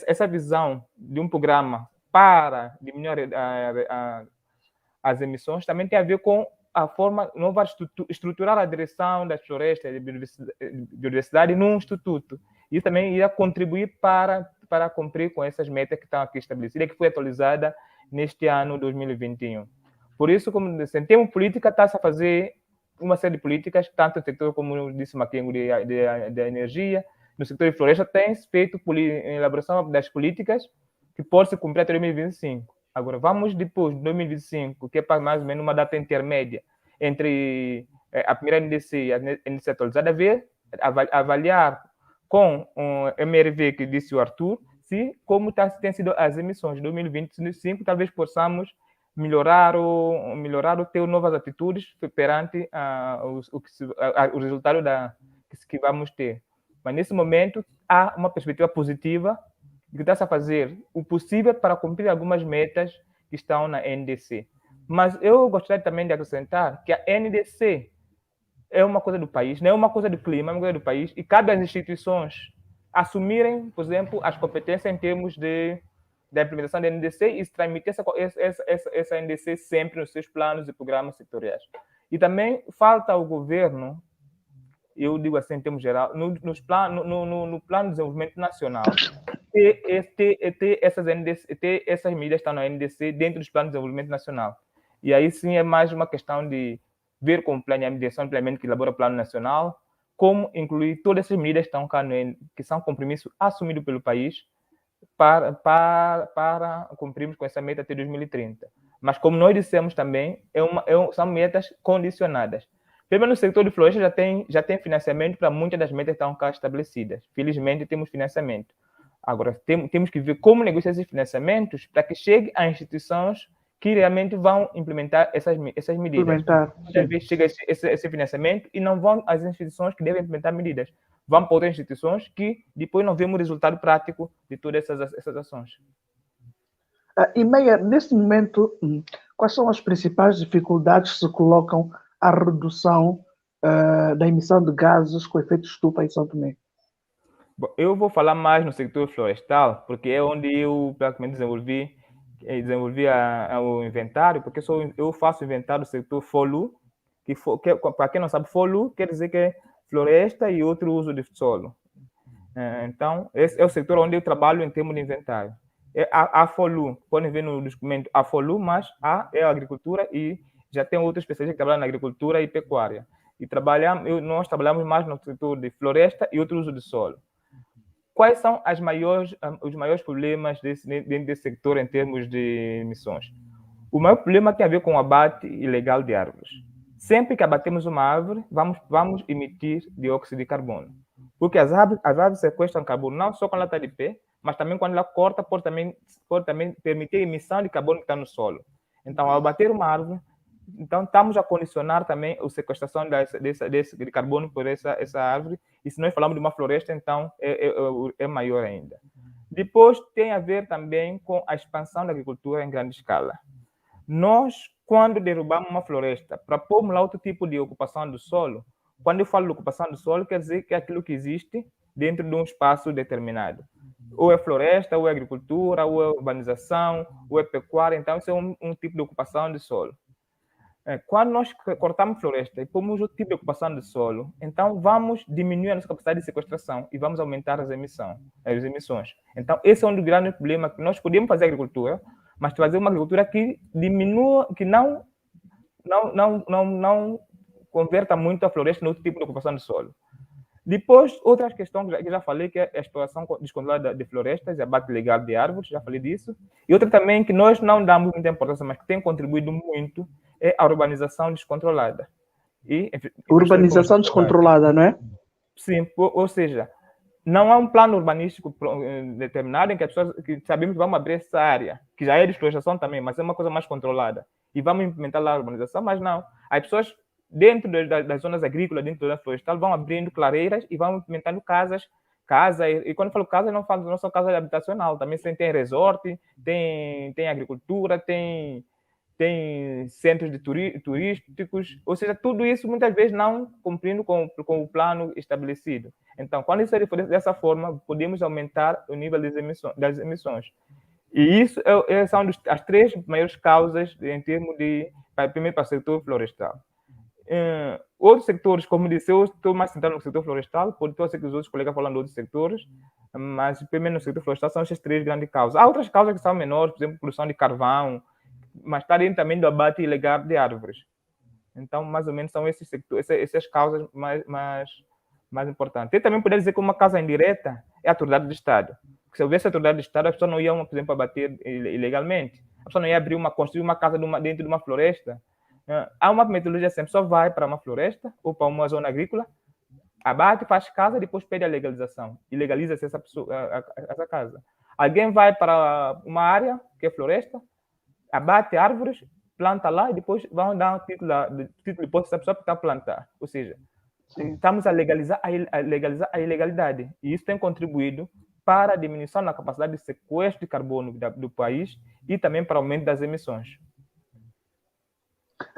essa visão de um programa para diminuir as emissões também tem a ver com a forma nova de estruturar a direção das florestas e biodiversidade num instituto. Isso também irá contribuir para cumprir com essas metas que estão aqui estabelecidas, que foi atualizada neste ano 2021. Por isso, como em termos política, está-se a fazer uma série de políticas, tanto no setor, como disse o Makengo, da energia, no setor de floresta, tem-se feito a elaboração das políticas que podem se cumprir até 2025. Agora, vamos depois de 2025, que é mais ou menos uma data intermédia entre a primeira NDC e a NDC atualizada, avaliar com o MRV que disse o Arthur, como têm sido as emissões de 2025, talvez possamos melhorar ou ter novas atitudes perante o resultado que vamos ter. Mas, nesse momento, há uma perspectiva positiva e que está a fazer o possível para cumprir algumas metas que estão na NDC. Mas eu gostaria também de acrescentar que a NDC é uma coisa do país, não é uma coisa do clima, é uma coisa do país, e cabe às instituições assumirem, por exemplo, as competências em termos da implementação da NDC e transmitir essa NDC sempre nos seus planos e programas setoriais. E também falta ao governo, eu digo assim em termos geral, no plano de desenvolvimento nacional, ter essas medidas que estão na NDC dentro dos planos de desenvolvimento nacional. E aí sim é mais uma questão de ver com a direção de planeamento que elabora o plano nacional, como incluir todas essas medidas que estão cá, que são compromissos assumidos pelo país para cumprirmos com essa meta até 2030. Mas como nós dissemos também, são metas condicionadas. Primeiro, no setor de floresta já tem financiamento para muitas das metas que estão cá estabelecidas. Felizmente, temos financiamento. Agora, temos que ver como negociar esses financiamentos para que chegue a instituições que realmente vão implementar essas medidas. Muitas vezes chega esse financiamento e não vão às instituições que devem implementar medidas. Vão para outras instituições que depois não vemos o resultado prático de todas essas ações. E Meia, nesse momento, quais são as principais dificuldades que se colocam à redução da emissão de gases com efeito estufa em São Tomé? Bom, eu vou falar mais no setor florestal, porque é onde eu praticamente desenvolvi o inventário, porque eu faço inventário do setor FOLU, que para quem não sabe, FOLU quer dizer que é floresta e outro uso de solo. Então, esse é o setor onde eu trabalho em termos de inventário. A FOLU, podem ver no documento a FOLU, mas A é a agricultura e já tem outros especialistas que trabalham na agricultura e pecuária. E nós trabalhamos mais no setor de floresta e outro uso de solo. Quais são os maiores problemas dentro desse setor em termos de emissões? O maior problema tem a ver com o abate ilegal de árvores. Sempre que abatemos uma árvore, vamos emitir dióxido de carbono. Porque as árvores sequestram carbono não só quando ela está de pé, mas também quando ela corta, pode também permitir a emissão de carbono que está no solo. Então, ao abater uma árvore, então estamos a condicionar também a sequestração de carbono por essa árvore. E se nós falamos de uma floresta, então é maior ainda. Depois tem a ver também com a expansão da agricultura em grande escala. Nós, quando derrubamos uma floresta, para pormos lá outro tipo de ocupação do solo, quando eu falo de ocupação do solo, quer dizer que é aquilo que existe dentro de um espaço determinado. Ou é floresta, ou é agricultura, ou é urbanização, ou é pecuária. Então, isso é um tipo de ocupação de solo. Quando nós cortamos floresta e pomos outro tipo de ocupação de solo, então vamos diminuir a nossa capacidade de sequestração e vamos aumentar as emissões. Então, esse é um dos grandes problemas que nós podemos fazer agricultura, mas fazer uma agricultura que diminua, que não converta muito a floresta no outro tipo de ocupação de solo. Depois, outras questões que já falei, que é a exploração descontrolada de florestas e abate ilegal de árvores, já falei disso. E outra também que nós não damos muita importância, mas que tem contribuído muito, é a urbanização descontrolada. Urbanização descontrolada, não é? Sim, ou seja, não há um plano urbanístico determinado em que as pessoas que sabemos que vamos abrir essa área, que já é de exploração também, mas é uma coisa mais controlada. E vamos implementar lá a urbanização, mas não. As pessoas dentro das zonas agrícolas, dentro da florestal, vão abrindo clareiras e vão implementando casas. E quando eu falo casa, não são casas habitacional, também tem resort, tem agricultura, tem centros turísticos, ou seja, tudo isso muitas vezes não cumprindo com o plano estabelecido. Então, quando isso for dessa forma, podemos aumentar o nível das emissões. E isso são as três maiores causas em termos primeiro para o setor florestal. Outros setores, como disse, eu estou mais centrado no setor florestal, pode ser que os outros colegas falam de outros setores, mas primeiro no setor florestal são essas três grandes causas. Há outras causas que são menores, por exemplo, produção de carvão, mas está dentro também do abate ilegal de árvores. Então, mais ou menos, são essas causas mais importantes. E também poderia dizer que uma causa indireta é a autoridade do Estado. Porque se houvesse a autoridade do Estado, as pessoas não iam, por exemplo, abater ilegalmente. A pessoa não ia construir uma casa dentro de uma floresta. Há uma metodologia sempre, só vai para uma floresta ou para uma zona agrícola, abate, faz casa, depois pede a legalização. E legaliza-se essa casa. Alguém vai para uma área que é floresta, abate árvores, planta lá e depois vão dar um título de posse a pessoa para plantar. Ou seja, estamos a legalizar a ilegalidade. E isso tem contribuído para a diminuição na capacidade de sequestro de carbono do país e também para o aumento das emissões.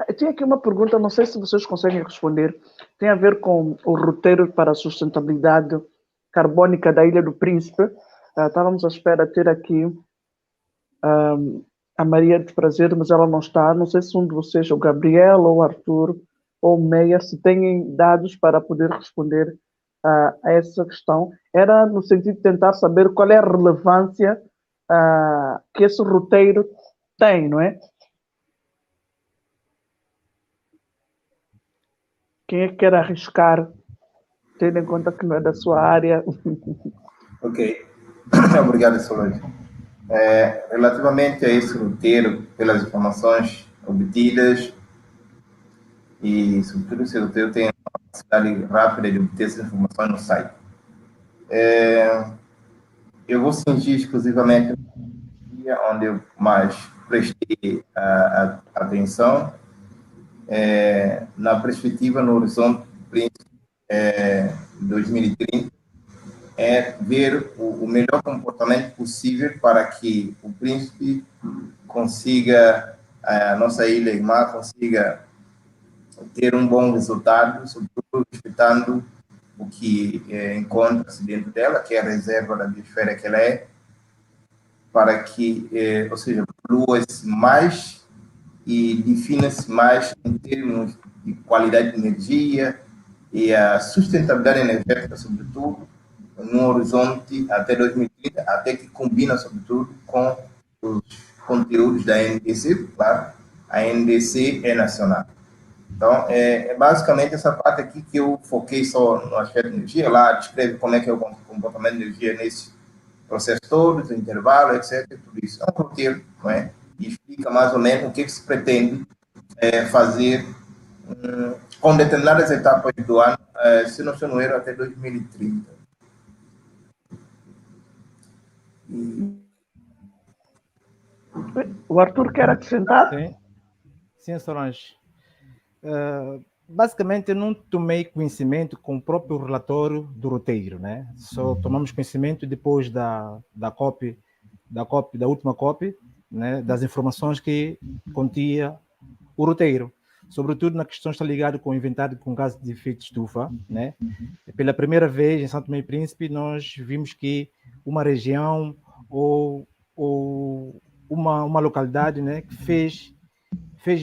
Eu tinha aqui uma pergunta, não sei se vocês conseguem responder. Tem a ver com o roteiro para a sustentabilidade carbônica da Ilha do Príncipe. Estávamos à espera de ter aqui a Maria de Prazer, mas ela não está. Não sei se um de vocês, o Gabriel, ou o Arthur, ou o Meyer, se têm dados para poder responder a essa questão. Era no sentido de tentar saber qual é a relevância que esse roteiro tem, não é? Quem é que quer arriscar, tendo em conta que não é da sua área? Ok. Obrigado, Solange. Relativamente a esse roteiro, pelas informações obtidas, e sobretudo esse roteiro tem uma capacidade rápida de obter essas informações no site. Eu vou cingir exclusivamente onde eu mais prestei atenção, na perspectiva no horizonte Príncipe 2030, ver o melhor comportamento possível para que o Príncipe consiga, a nossa ilha irmã consiga ter um bom resultado, sobretudo respeitando o que encontra-se dentro dela, que é a reserva da biosfera que ela é, para que, ou seja, polua-se mais e defina-se mais em termos de qualidade de energia e a sustentabilidade energética, sobretudo, num horizonte até 2030, até que combina, sobretudo, com os conteúdos da NDC, claro, a NDC é nacional. Então, é basicamente essa parte aqui que eu foquei só no aspecto de energia, lá descreve como é que é o comportamento de energia nesse processo todo, do intervalo, etc. Tudo isso é um roteiro, não é? E explica mais ou menos o que se pretende fazer com determinadas etapas do ano, se não estou no erro, até 2030. O Arthur quer acrescentar? Sim, Solange. Basicamente, eu não tomei conhecimento com o próprio relatório do roteiro, né? Só tomamos conhecimento depois da última COP, né? Das informações que continha o roteiro. Sobretudo na questão está ligada com o inventário com gases de efeito de estufa, né? Pela primeira vez em São Tomé e Príncipe, nós vimos que uma região ou uma localidade, né, que fez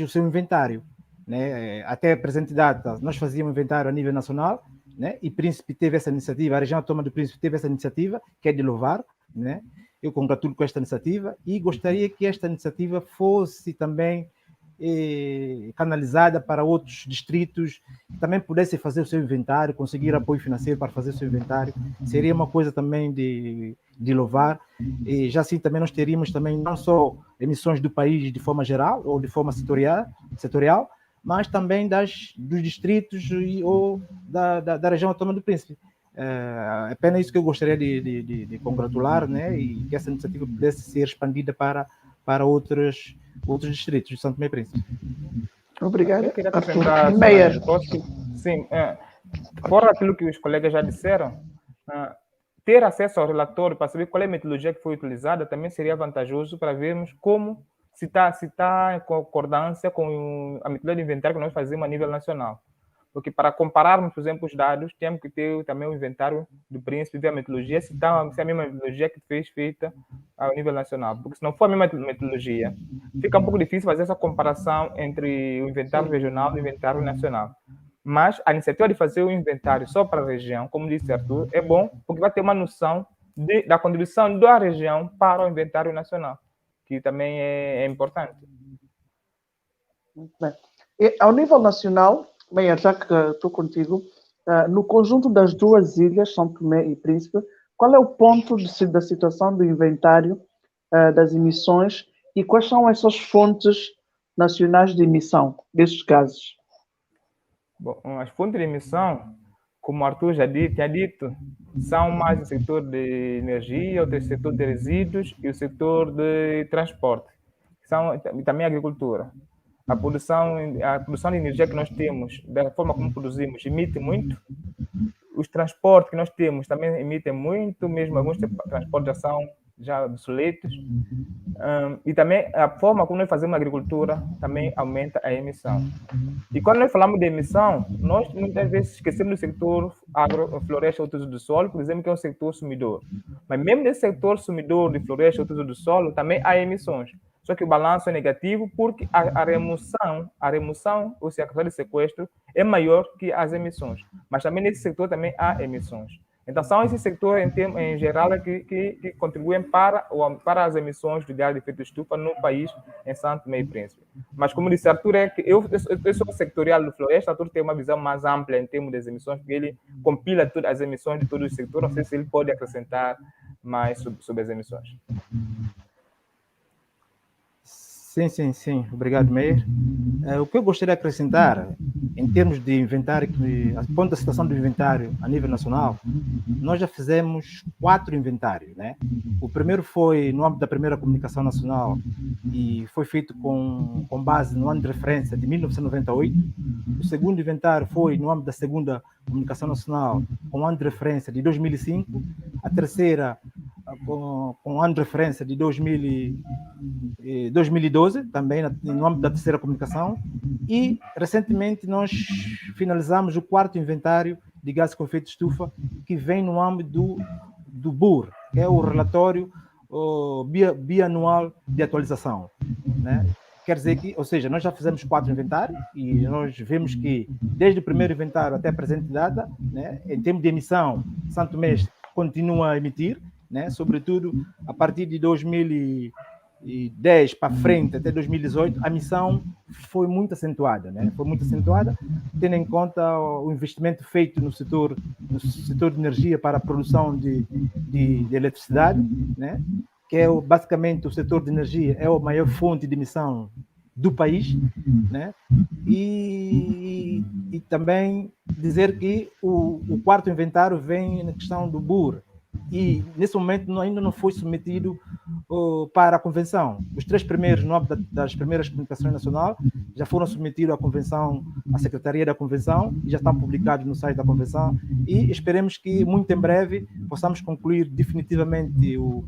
o seu inventário, né? Até a presente data, nós fazíamos inventário a nível nacional, né? E Príncipe teve essa iniciativa, a região autônoma do Príncipe teve essa iniciativa, que é de louvar, né? Eu congratulo com esta iniciativa e gostaria que esta iniciativa fosse também canalizada para outros distritos, que também pudessem fazer o seu inventário, conseguir apoio financeiro para fazer o seu inventário. Seria uma coisa também de louvar. E já assim também nós teríamos também não só emissões do país de forma geral ou de forma setorial, mas também dos distritos ou da região autônoma do Príncipe. É apenas isso que eu gostaria de congratular, né? E que essa iniciativa pudesse ser expandida para outros distritos de São Tomé e Príncipe. Obrigado. Eu queria acrescentar, Meyer. Sim, fora aquilo que os colegas já disseram, ter acesso ao relatório para saber qual é a metodologia que foi utilizada também seria vantajoso para vermos como se está em concordância com a metodologia de inventário que nós fazemos a nível nacional. Porque para compararmos, por exemplo, os dados, temos que ter também o inventário do Príncipe, ver a metodologia, se é a mesma metodologia que foi feita ao nível nacional. Porque se não for a mesma metodologia, fica um pouco difícil fazer essa comparação entre o inventário regional e o inventário nacional. Mas a iniciativa de fazer o inventário só para a região, como disse Arthur, é bom, porque vai ter uma noção da contribuição da região para o inventário nacional, que também é importante. Muito bem. E, ao nível nacional, Meyer, já que estou contigo, no conjunto das duas ilhas, São Tomé e Príncipe, qual é o ponto da situação do inventário das emissões e quais são essas fontes nacionais de emissão desses gases? Bom, as fontes de emissão, como o Arthur já tinha dito, são mais o setor de energia, o setor de resíduos e o setor de transporte, e também a agricultura. A produção de energia que nós temos, da forma como produzimos, emite muito. os transportes que nós temos também emitem muito, mesmo alguns transportes já são já obsoletos. E também a forma como nós fazemos agricultura também aumenta a emissão. E quando nós falamos de emissão, nós muitas vezes esquecemos do setor agrofloresta ou uso do solo, por exemplo, que é um setor sumidor. Mas mesmo nesse setor sumidor de floresta ou uso do solo, também há emissões. Só que o balanço é negativo porque a remoção, ou seja, a capacidade de sequestro, é maior que as emissões. Mas também nesse setor também há emissões. Então, são esses setores, em geral, que contribuem para as emissões de gás de efeito estufa no país, em São Tomé e Príncipe. Mas, como disse Arthur, eu sou sectorial do Floresta, Arthur tem uma visão mais ampla em termos das emissões, porque ele compila todas as emissões de todos os setores. Não sei se ele pode acrescentar mais sobre as emissões. Sim. Obrigado, Meir. O que eu gostaria de acrescentar, em termos de inventário, a ponto da situação do inventário a nível nacional, nós já fizemos 4 inventários, né? O primeiro foi no âmbito da primeira comunicação nacional e foi feito com base no ano de referência de 1998. O segundo inventário foi no âmbito da segunda comunicação nacional com ano de referência de 2005. A terceira com ano de referência de 2012, também no âmbito da terceira comunicação, e recentemente nós finalizamos o 4º inventário de gases com efeito de estufa, que vem no âmbito do BUR, que é o relatório bianual de atualização, né? Quer dizer que, ou seja, nós já fizemos 4 inventários e nós vemos que desde o primeiro inventário até a presente data, né, em termos de emissão, São Tomé continua a emitir, né, sobretudo a partir de 2010 para frente, até 2018, a emissão foi muito acentuada, né? Foi muito acentuada, tendo em conta o investimento feito no setor de energia para a produção de eletricidade, né? Que é basicamente o setor de energia é a maior fonte de emissão do país, né? E também dizer que o 4º inventário vem na questão do BUR, e nesse momento ainda não foi submetido para a convenção. Os 3 primeiros, no âmbito das primeiras comunicações nacional, já foram submetidos à convenção, à Secretaria da Convenção, e já estão publicados no site da convenção, e esperemos que muito em breve possamos concluir definitivamente o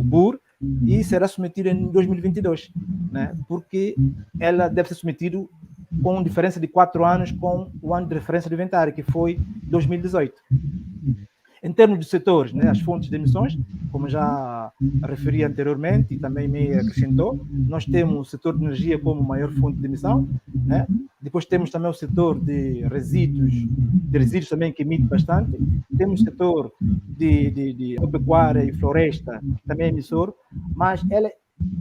BUR, e será submetido em 2022, né? Porque ela deve ser submetido com diferença de 4 anos com o ano de referência do inventário, que foi 2018. Em termos de setores, né, as fontes de emissões, como já referi anteriormente e também me acrescentou, nós temos o setor de energia como maior fonte de emissão, né? Depois temos também o setor de resíduos também, que emite bastante. Temos o setor de agropecuária e floresta, que também é emissor, mas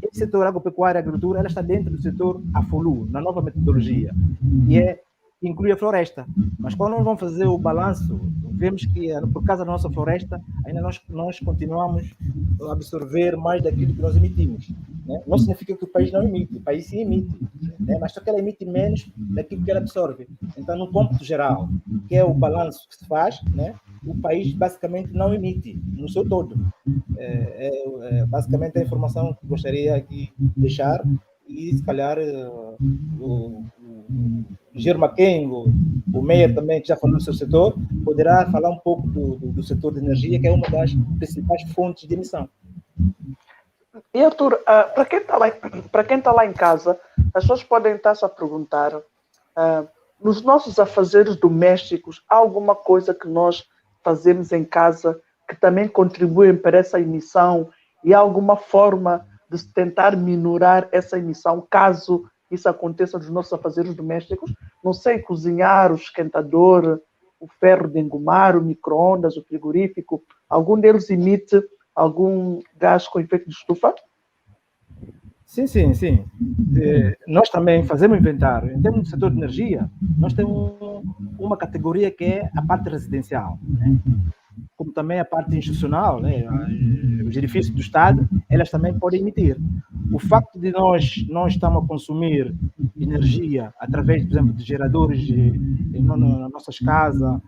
esse setor agropecuária e agricultura, ela está dentro do setor AFOLU, na nova metodologia, e inclui a floresta. Mas quando nós vamos fazer o balanço, vemos que, por causa da nossa floresta, ainda nós continuamos a absorver mais daquilo que nós emitimos, né? Não significa que o país não emite, o país sim emite, né? Mas só que ela emite menos daquilo que ela absorve. Então, no cômputo geral, que é o balanço que se faz, né, o país basicamente não emite no seu todo. Basicamente a informação que gostaria de deixar, e se calhar o Germa Kengo, o Meir também, que já falou do seu setor, poderá falar um pouco do setor de energia, que é uma das principais fontes de emissão. E, Arthur, para quem está lá em casa, as pessoas podem estar-se a perguntar, nos nossos afazeres domésticos, há alguma coisa que nós fazemos em casa que também contribuem para essa emissão, e há alguma forma de tentar minorar essa emissão, caso isso aconteça nos nossos afazeres domésticos? Não sei, cozinhar, o esquentador, o ferro de engomar, o micro-ondas, o frigorífico, algum deles emite algum gás com efeito de estufa? Sim. Nós também fazemos inventário. Em termos do setor de energia, nós temos uma categoria que é a parte residencial, né? Como também a parte institucional, né? Os edifícios do Estado, elas também podem emitir. O facto de nós não estamos a consumir energia através, por exemplo, de geradores nas nossas casas,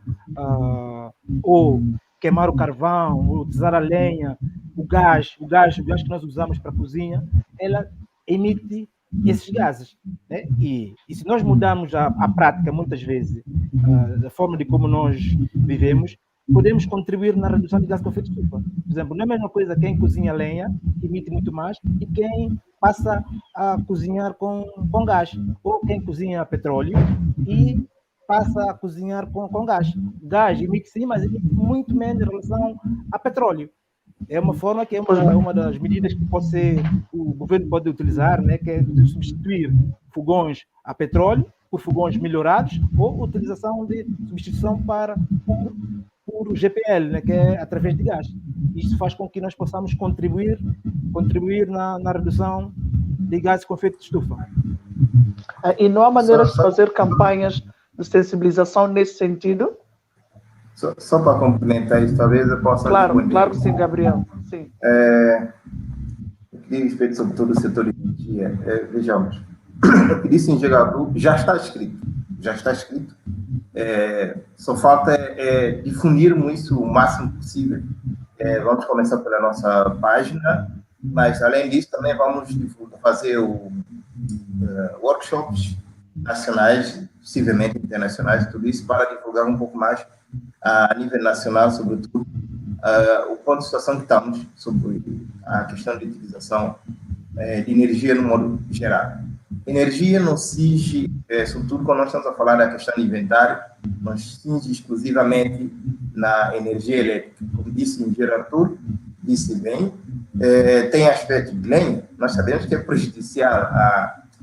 ou queimar o carvão, ou usar a lenha, o gás que nós usamos para a cozinha, ela emite esses gases. Né? E se nós mudarmos a prática, muitas vezes, da forma de como nós vivemos, podemos contribuir na redução de gases com efeito de estufa. Por exemplo, não é a mesma coisa quem cozinha lenha, que emite muito mais, e quem passa a cozinhar com gás, ou quem cozinha petróleo e passa a cozinhar com gás. Gás emite sim, mas emite muito menos em relação a petróleo. É uma forma que é uma das medidas que o governo pode utilizar, né, que é substituir fogões a petróleo por fogões melhorados, ou utilização de substituição por GPL, né, que é através de gás. Isso faz com que nós possamos contribuir na redução de gases com efeito de estufa. E não há maneira de fazer campanhas de sensibilização nesse sentido? Só para complementar isso, talvez eu possa... Claro que sim, Gabriel. Sim. O que diz respeito sobretudo do setor de energia, vejamos, o que disse em Engenharia já está escrito. Só falta difundirmos isso o máximo possível. Vamos começar pela nossa página, mas além disso também vamos fazer workshops nacionais, possivelmente internacionais, tudo isso para divulgar um pouco mais a nível nacional, sobretudo, o ponto de situação que estamos sobre a questão de utilização de energia no modo geral. Energia não cinge, sobretudo quando nós estamos a falar da questão de inventário, não cinge exclusivamente na energia elétrica. Como disse o engenheiro Arthur, disse bem, tem aspecto de lenha, nós sabemos que é prejudicial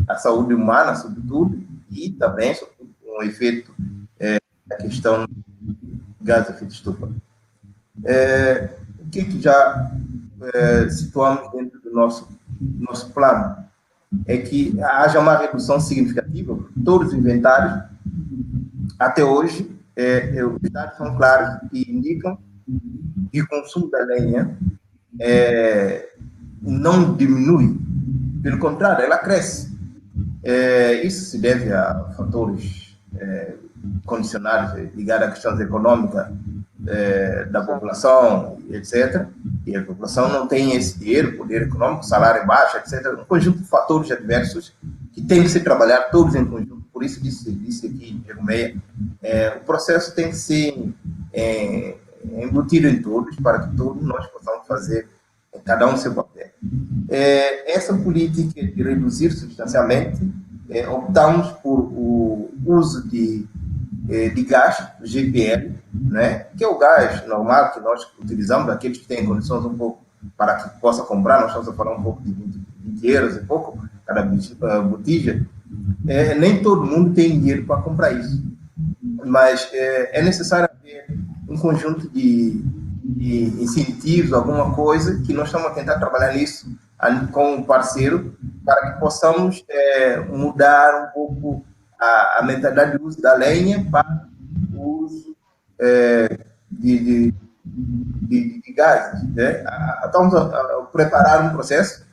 à saúde humana, sobretudo, e também, sobretudo, com o efeito da questão gás de efeito de estufa. O que já situamos dentro do nosso plano é que haja uma redução significativa de todos os inventários. Até hoje, os dados são claros e indicam que o consumo da lenha não diminui, pelo contrário, ela cresce. Isso se deve a fatores condicionados ligados a questões econômicas da população, etc. E a população não tem esse dinheiro, poder econômico, salário baixo, etc. Um conjunto de fatores adversos que tem que ser trabalhado todos em conjunto. Por isso disse aqui, Diego Meia, o processo tem que ser embutido em todos, para que todos nós possamos fazer cada um seu papel. Essa política de reduzir substancialmente, optamos por o uso de gás, GPL, né, que é o gás normal que nós utilizamos, aqueles que têm condições um pouco para que possa comprar, nós estamos a falar um pouco de 20 euros e pouco, cada botija. Nem todo mundo tem dinheiro para comprar isso, mas é necessário ter um conjunto de incentivos, alguma coisa, que nós estamos a tentar trabalhar nisso com o parceiro, para que possamos mudar um pouco a mentalidade do uso da lenha para o uso de gás. Né? Estamos a preparar um processo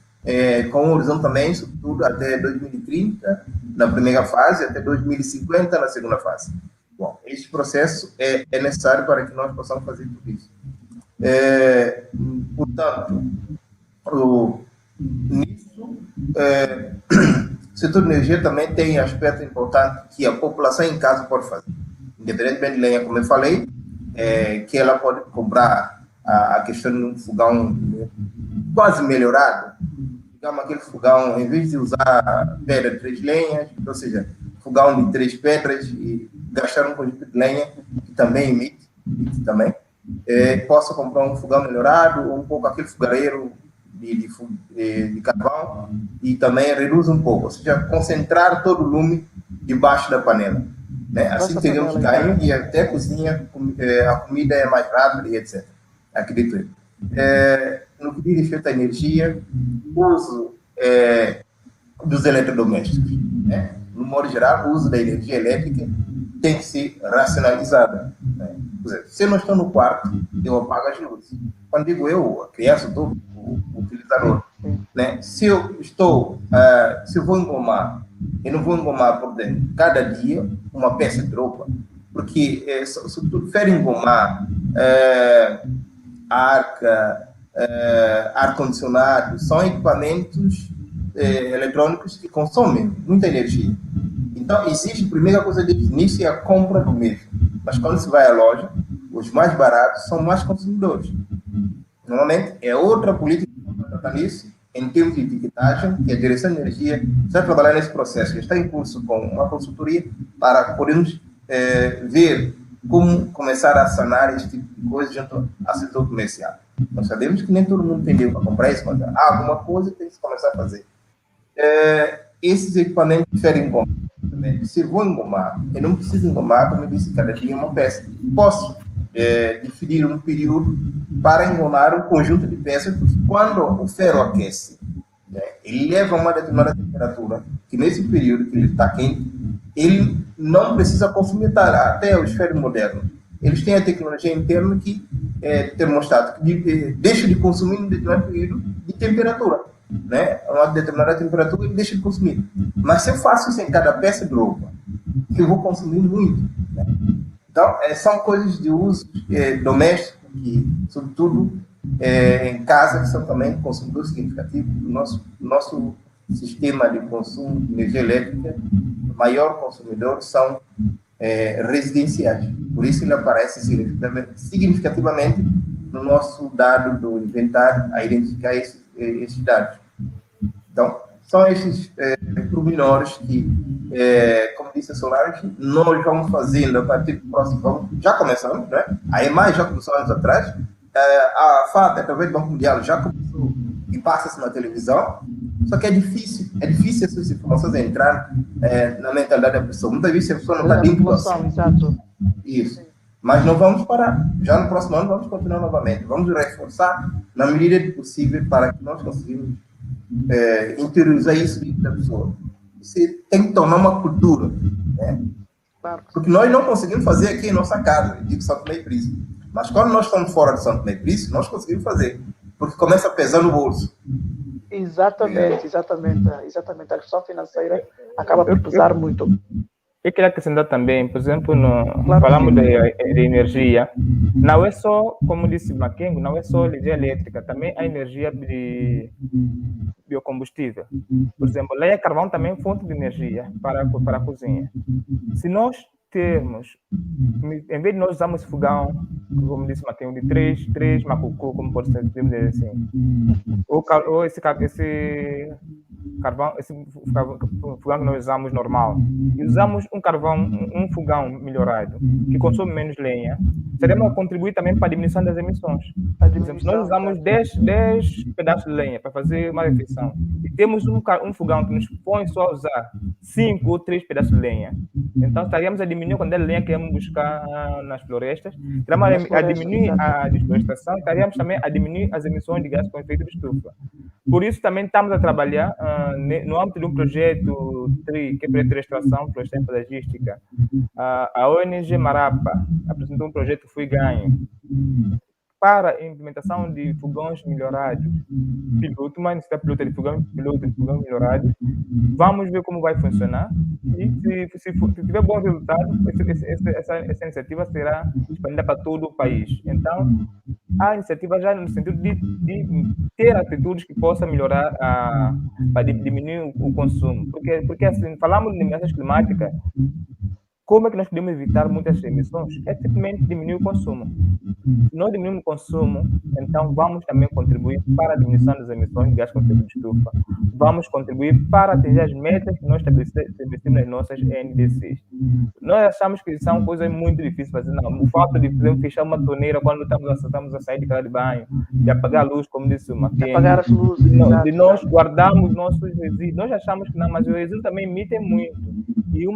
com um horizonte também, sobretudo até 2030, na primeira fase, até 2050, na segunda fase. Bom, esse processo é necessário para que nós possamos fazer tudo isso. Portanto, nisso, o setor de energia também tem aspecto importante que a população em casa pode fazer. Independentemente de lenha, como eu falei, que ela pode comprar a questão de um fogão quase melhorado. Digamos, aquele fogão, em vez de usar pedra de 3 lenhas, ou seja, fogão de 3 pedras e gastar um conjunto de lenha, que também emite também, possa comprar um fogão melhorado, ou um pouco aquele fogareiro de carvão, e também reduz um pouco, ou seja, concentrar todo o lume debaixo da panela. Né? Assim teremos ganho e até cozinha, a comida é mais rápida e etc. Acredito eu. No que diz respeito à energia, o uso dos eletrodomésticos. Né? No modo geral, o uso da energia elétrica tem que ser racionalizado. Né? Por exemplo, se eu não estou no quarto, eu apago as luzes. Quando digo eu, a criança, estou o utilizador. Né? Se eu vou engomar, eu não vou engomar por dentro cada dia uma peça de roupa, porque se tu prefere engomar ar-condicionado, são equipamentos eletrônicos que consomem muita energia. Então, existe, a primeira coisa de início é a compra do mesmo. Mas quando se vai à loja, os mais baratos são mais consumidores. Normalmente, é outra política que tratar nisso, em termos de etiquetagem, que a Direção de Energia está trabalhando nesse processo. Está em curso com uma consultoria para podermos ver como começar a sanar esse tipo de coisa junto ao setor comercial. Nós sabemos que nem todo mundo tem dinheiro para comprar isso, mas há alguma coisa que tem que começar a fazer. Esses equipamentos diferem como. Se vou engomar, eu não preciso engomar, como eu disse, cada dia uma peça. Posso definir um período para engomar um conjunto de peças, porque quando o ferro aquece, ele leva a uma determinada temperatura, que nesse período que ele está quente, ele não precisa consumir até os ferros modernos. Eles têm a tecnologia interna que termostato, que deixa de consumir um determinado período de temperatura. Uma determinada temperatura ele deixa de consumir. Mas se eu faço isso em cada peça de roupa, eu vou consumir muito. Então, são coisas de uso doméstico, que, sobretudo em casa, que são também consumidores significativos. Nosso sistema de consumo de energia elétrica, o maior consumidor são residenciais. Por isso ele aparece significativamente no nosso dado do inventário, a identificar esses dados. Então, são esses pormenores que, como disse a Solange, nós vamos fazendo a partir do próximo, já começamos, A EMAI já começou anos atrás, a FAT, através do Banco Mundial, já começou e passa-se na televisão, só que é difícil essas informações entrar na mentalidade da pessoa. Muitas vezes a pessoa não está dentro do assunto. Exato. Isso. Mas não vamos parar. Já no próximo ano vamos continuar novamente. Vamos reforçar na medida do possível para que nós conseguimos interiorizar isso dentro da pessoa. Você tem que tornar uma cultura. Porque nós não conseguimos fazer aqui em nossa casa, eu digo São Tomé e Príncipe. Mas quando nós estamos fora de São Tomé e Príncipe, nós conseguimos fazer. Porque começa a pesar no bolso. Exatamente. A questão financeira acaba por pesar muito. Eu queria acrescentar também, por exemplo, falamos de energia, não é só, como disse Makengo, não é só energia elétrica, também a energia de biocombustível. Por exemplo, lenha e carvão também é fonte de energia para a cozinha. Se nós termos, em vez de nós usarmos fogão, como disse Makengo, de 3 macucu, como pode ser, dizer assim, ou esse carvão, esse fogão que nós usamos normal, e usamos um fogão melhorado, que consome menos lenha, seremos a contribuir também para a diminuição das emissões. Por exemplo, se nós usamos 10 pedaços de lenha para fazer uma refeição, e temos um fogão que nos põe só a usar 5 ou 3 pedaços de lenha, então estaríamos a diminuir a quantidade de lenha que vamos buscar nas florestas, estaríamos a diminuir a desflorestação, estaríamos também a diminuir as emissões de gases com efeito de estufa. Por isso também estamos a trabalhar no âmbito de um projeto TRI, que é Projeto de Extração Florestal e Paisagística. A ONG Marapa apresentou um projeto que foi ganho para a implementação de fogões melhorados, piloto, uma iniciativa piloto de fogão melhorado. Vamos ver como vai funcionar e se tiver bom resultado, essa iniciativa será expandida para todo o país. Então, a iniciativa já no sentido de ter atitudes que possam melhorar, para diminuir o consumo. Porque assim, falamos de mudanças climáticas, como é que nós podemos evitar muitas emissões? É simplesmente diminuir o consumo. Se nós diminuirmos o consumo, então vamos também contribuir para a diminuição das emissões de gás com efeito de estufa. Vamos contribuir para atingir as metas que nós estabelecemos nas nossas NDCs. Nós achamos que são coisas muito difíceis de fazer. Não, o fato de, por exemplo, fechar uma torneira quando estamos a sair de casa de banho, de apagar a luz, como disse o Maquinho, apagar as luzes, de nós guardarmos nossos resíduos. Nós achamos que não, mas os resíduos também emitem muito. E ou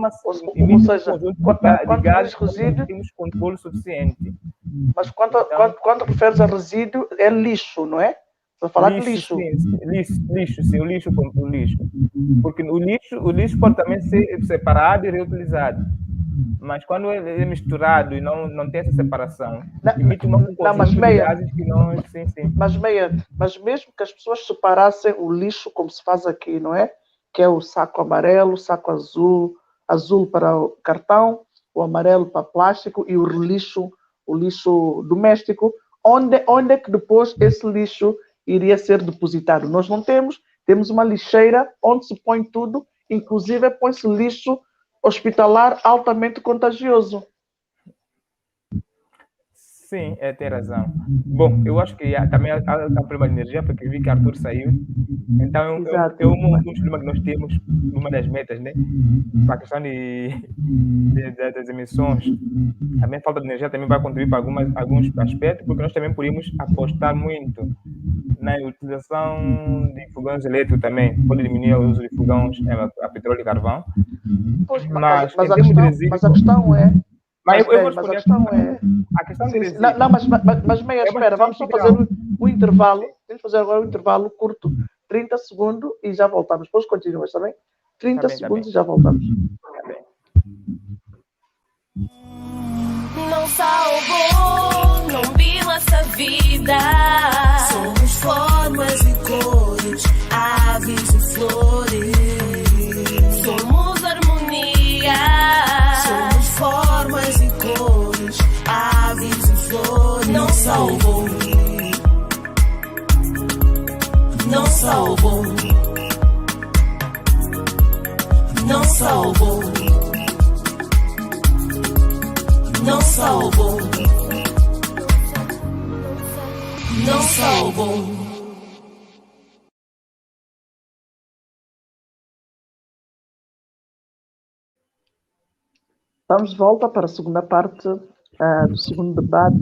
seja, de gás resíduos temos controle suficiente. Mas quando referes a resíduo, é lixo, não é? Estou a falar de lixo. Sim, o lixo contra o lixo. Porque o lixo pode também ser separado e reutilizado. Mas quando ele é misturado e não tem essa separação, emite uma conjunto de gases que não... Sim. Mas mesmo que as pessoas separassem o lixo, como se faz aqui, não é? Que é o saco amarelo, o saco azul para o cartão, o amarelo para plástico e o lixo doméstico, onde é que depois esse lixo iria ser depositado? Nós não temos temos uma lixeira onde se põe tudo, inclusive põe-se lixo hospitalar altamente contagioso. Sim, tem razão. Bom, eu acho que também há um problema de energia, porque vi que Arthur saiu. Então, é um dos problemas que nós temos, uma das metas, né? Para a questão das emissões. Também a falta de energia também vai contribuir para alguns aspectos, porque nós também podemos apostar muito na utilização de fogões elétricos também. Pode diminuir o uso de fogões a petróleo e carvão. Pois, mas a questão é... Mas a questão é... Mas Meia, espera, vamos só fazer um intervalo. Temos que fazer agora um intervalo curto, 30 segundos, e já voltamos. Depois continuamos, está bem? 30 segundos e já voltamos. Não salvou, não vi nossa vida. Somos formas e cores, aves e flores. Somos harmonia. Somos formas e cores, aves e flores. Não salvou, não salvou, não salvou, não salvou, não salvou. Vamos de volta para a segunda parte do segundo debate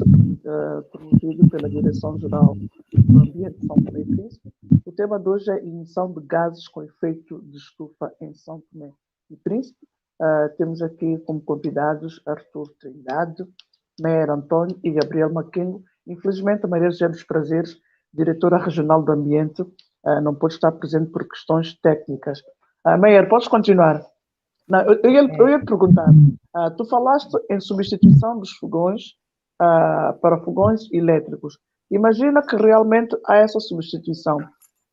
promovido pela Direção-Geral do Ambiente de São Tomé e Príncipe. O tema de hoje é emissão de gases com efeito de estufa em São Tomé e Príncipe. Temos aqui como convidados Arthur Trindade, Meyer António e Gabriel Maquengo. Infelizmente, a Maria José dos Prazeres, diretora regional do Ambiente, não pôde estar presente por questões técnicas. Meyer, podes continuar? Não, eu ia te perguntar, tu falaste em substituição dos fogões para fogões elétricos. Imagina que realmente há essa substituição.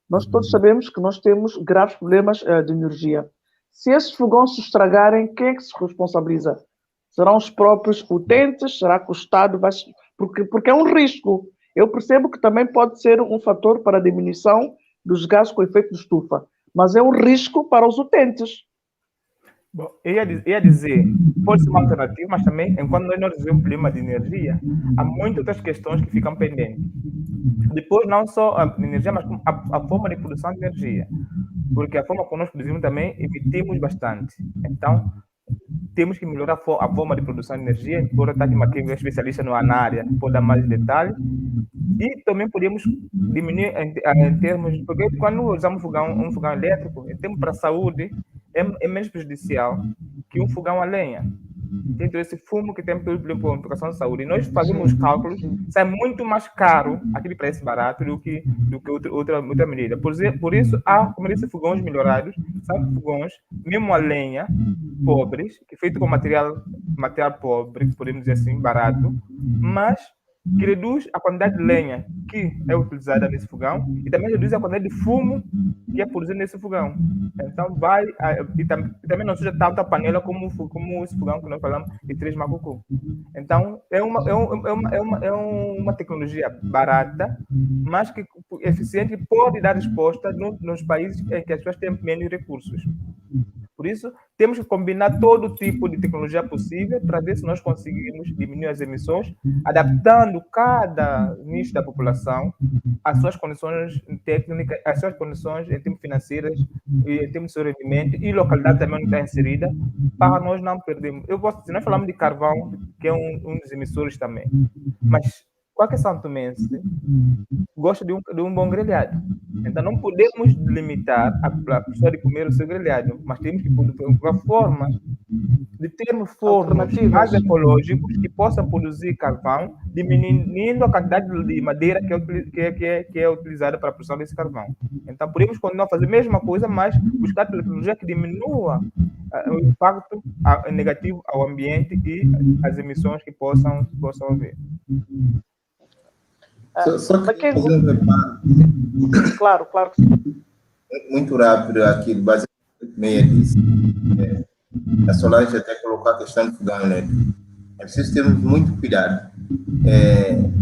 Nós todos sabemos que nós temos graves problemas de energia. Se esses fogões se estragarem, quem é que se responsabiliza? Serão os próprios utentes? Será que o Estado vai... Porque é um risco. Eu percebo que também pode ser um fator para a diminuição dos gases com efeito de estufa, mas é um risco para os utentes. Bom, eu ia dizer, pode ser uma alternativa, mas também, enquanto nós resolvemos um problema de energia, há muitas outras questões que ficam pendentes. Depois, não só a energia, mas a forma de produção de energia. Porque a forma como nós produzimos também, emitimos bastante. Então, temos que melhorar a forma de produção de energia. Embora estar aqui um especialista na área, pode dar mais detalhes. E também podemos diminuir em termos... Porque quando usamos um fogão elétrico, em termos para a saúde, é menos prejudicial que um fogão a lenha. Dentro desse fumo que tem por implicação de saúde. E nós fazemos os cálculos, sai muito mais caro, aquele preço barato, do que outra medida. Por isso, há, como eu disse, fogões melhorados, são fogões, mesmo a lenha, pobres, que é feito com material pobre, podemos dizer assim, barato, mas que reduz a quantidade de lenha que é utilizada nesse fogão e também reduz a quantidade de fumo que é produzido nesse fogão. Então, e também não suja tanta panela como esse fogão que nós falamos de 3 macucu. Então, é uma tecnologia barata, mas que eficiente, que pode dar resposta nos países em que as pessoas têm menos recursos. Por isso, temos que combinar todo tipo de tecnologia possível para ver se nós conseguimos diminuir as emissões, adaptando cada nicho da população às suas condições técnicas, às suas condições em termos financeiras, em termos de seu rendimento e localidade também não está inserida, para nós não perdermos. Eu posso dizer, nós falamos de carvão, que é um dos emissores também, mas qualquer santomense gosta de um bom grelhado. Então, não podemos limitar a pessoa de comer o seu grelhado, mas temos que procurar formas de termos fornos mais ecológicos que possam produzir carvão, diminuindo a quantidade de madeira que é utilizada para a produção desse carvão. Então, podemos continuar a fazer a mesma coisa, mas buscar tecnologia que diminua o impacto negativo ao ambiente e as emissões que possam haver. Só que fazer um reparo. Claro que sim. Muito rápido aquilo, basicamente, Meia disse. A Solange até colocou a questão do fogão elétrico. É preciso termos muito cuidado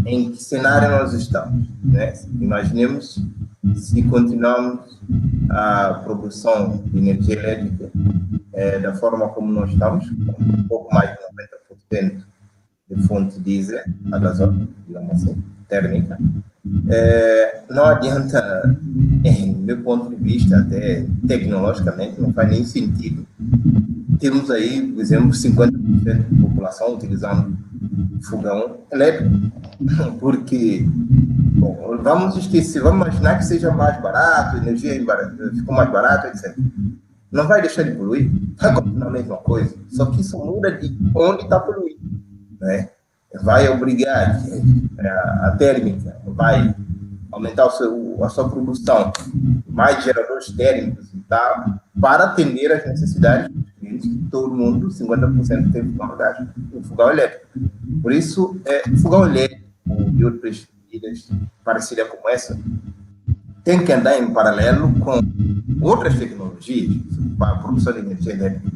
em que cenário nós estamos. Né? Imaginemos se continuarmos a produção de energia elétrica da forma como nós estamos, com um pouco mais de 90% de fonte diesel, a gasóleo, digamos assim, térmica, não adianta, em meu ponto de vista, até tecnologicamente, não faz nem sentido. Temos aí, por exemplo, 50% da população utilizando fogão elétrico, porque, bom, vamos esquecer, vamos imaginar que seja mais barato, a energia ficou mais barata, etc. Não vai deixar de poluir, vai continuar a mesma coisa, só que isso muda de onde está poluindo, né? Vai obrigar a térmica, vai aumentar a sua produção, mais geradores térmicos e tal, para atender às necessidades dos clientes, que todo mundo, 50% tem fogão elétrico. Por isso, o fogão elétrico e outras medidas parecidas como essa tem que andar em paralelo com outras tecnologias para a produção de energia elétrica.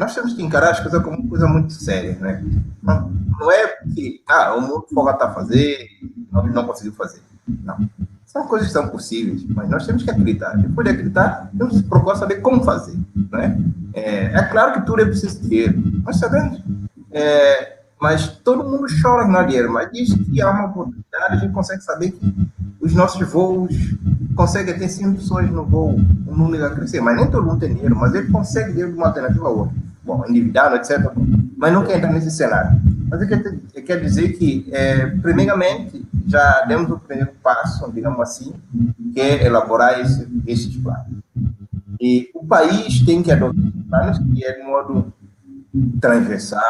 Nós temos que encarar as coisas como uma coisa muito séria, né? Não é que o mundo fora está a fazer e nós não conseguimos fazer. Não. São coisas que são possíveis, mas nós temos que acreditar. Depois de acreditar, temos que procurar saber como fazer, né? É claro que tudo é preciso dinheiro, nós sabemos. Mas todo mundo chora que não há dinheiro, mas diz que há uma oportunidade, a gente consegue saber que os nossos voos conseguem ter 100 pessoas no voo, o número vai crescer, mas nem todo mundo tem dinheiro, mas ele consegue dinheiro de uma alternativa a outra. Bom, endividado, etc. Mas não quer entrar nesse cenário. Mas eu quero dizer que, primeiramente, já demos o primeiro passo, digamos assim, que é elaborar esses planos. E o país tem que adotar planos que é de modo transversal,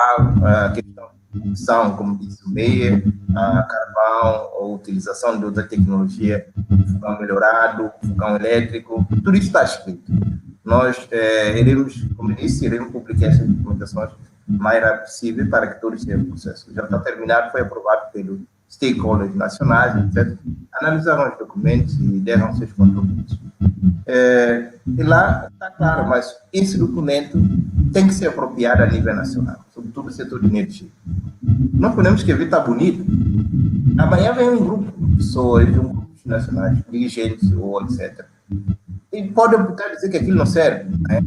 a questão de produção, como disse o Meyer, carvão, a utilização de outra tecnologia, fogão melhorado, fogão elétrico, tudo isso está escrito. Nós iremos, como eu disse, publicar essas documentações o mais rápido possível para que todos tenham processo. Já está terminado, foi aprovado pelos stakeholders nacionais, etc. Analisaram os documentos e deram seus contributos. E lá está claro, mas esse documento tem que ser apropriado a nível nacional, sobretudo o setor de energia. Não podemos escrever, está bonito. Amanhã vem um grupo de pessoas, de um grupo nacionais, dirigentes ou etc. E pode dizer que aquilo não serve, né?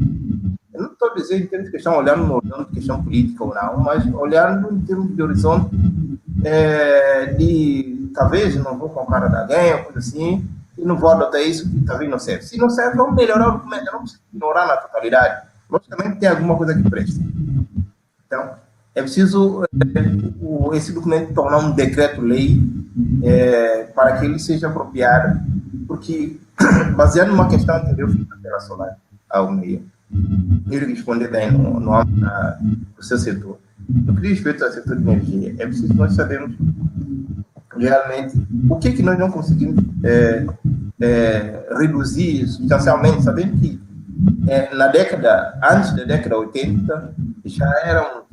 Eu não estou dizendo em termos de questão, olhando no horizonte de questão política ou não, mas olhando em termos de horizonte de talvez não vou com a cara de alguém, ou coisa assim, e não vou adotar isso, que talvez não serve. Se não serve, vamos melhorar o documento, não precisa ignorar na totalidade. Logicamente tem alguma coisa que presta. Então, é preciso esse documento tornar um decreto-lei para que ele seja apropriado, porque, baseado numa questão anterior, fica a Terra Solar ao meio. Ele responder bem no âmbito do seu setor. No que diz respeito ao setor de energia, é preciso nós sabermos realmente o que nós não conseguimos reduzir substancialmente. Sabemos que antes da década 80, já era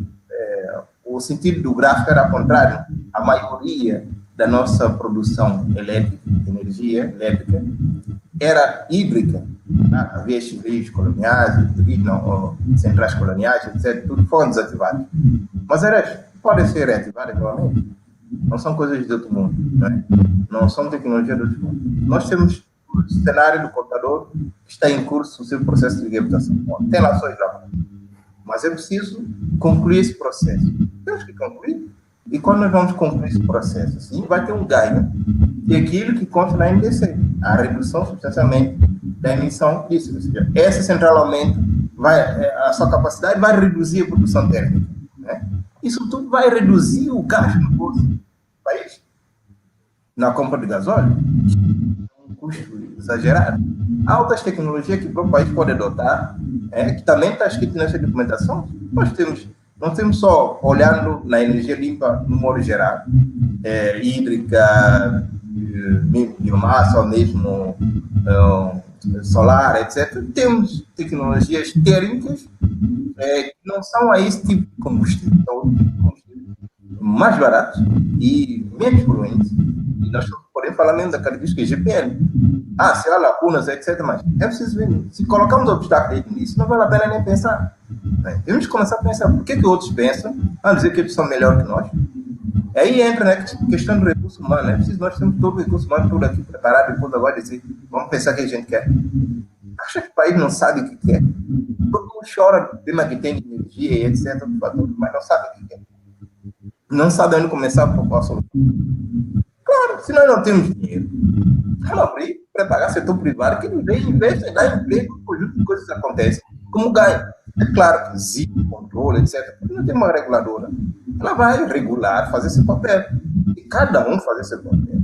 o sentido do gráfico era contrário. A maioria da nossa produção elétrica, de energia elétrica, era hídrica. Havia chileiros coloniais, centrais coloniais, etc. Tudo foram desativados. Mas podem ser reativadas novamente. Não são coisas de outro mundo, né? Não são tecnologia de outro mundo. Nós temos o cenário do computador que está em curso o seu processo de reabilitação. Tem lações lá. Mas é preciso concluir esse processo. Temos que concluir. E quando nós vamos concluir esse processo, assim, vai ter um ganho de aquilo que consta na NDC, a redução substancialmente da emissão disso. Ou seja, essa central aumenta, a sua capacidade vai reduzir a produção térmica, né? Isso tudo vai reduzir o gasto no bolso do país, na compra de gasóleo, um custo exagerado. Há outras tecnologias que o próprio país pode adotar, que também está escrito nessa documentação. Não temos só olhando na energia limpa no modo geral, hídrica, biomassa, ou mesmo solar, etc. Temos tecnologias térmicas que não são a esse tipo de combustível, são mais baratos e menos poluentes. E nós podemos falar mesmo da característica GPL. Se há lacunas, etc. Mas é preciso ver. Se colocarmos obstáculos nisso, não vale a pena nem pensar. Temos que começar a pensar por que outros pensam, a dizer que eles são melhores que nós. Aí entra, né, a questão do recurso humano. É preciso nós temos todo o recurso humano, tudo aqui preparado, depois agora dizer, vamos pensar o que a gente quer. Acha que o país não sabe o que quer? Todo mundo chora do tema que tem de energia e etc, mas não sabe o que quer. Não sabe onde começar por qual solução. Claro, se nós não temos dinheiro, vamos abrir, preparar setor privado, que investe, dá emprego, um conjunto de coisas que acontecem. Como ganha? É claro que existe controle, etc. Porque não tem uma reguladora. Ela vai regular, fazer seu papel. E cada um fazer seu papel.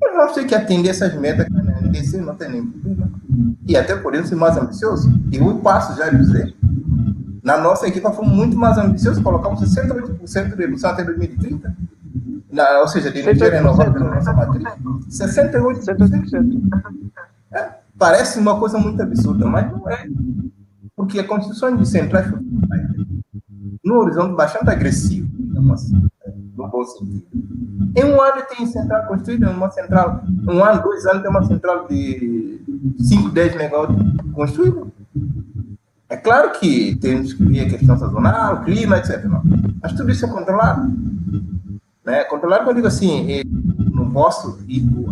Nós vamos ter que atender essas metas que a NDC não tem nenhum problema. E até podemos ser mais ambiciosos. E eu passo já a dizer, na nossa equipe fomos muito mais ambiciosos, colocamos 68% de redução até 2030. Ou seja, de energia renovável pela nossa matriz. 68%. Parece uma coisa muito absurda, mas não é. Porque a construção de centrais no horizonte bastante agressivo, no bom sentido. Em um ano tem central construída, uma central, um ano, 2 anos tem uma central de 5, 10 megawatts construída. É claro que temos que ver a questão sazonal, clima, etc. Mas tudo isso é controlado. Né? Controlado, quando eu digo assim, não posso,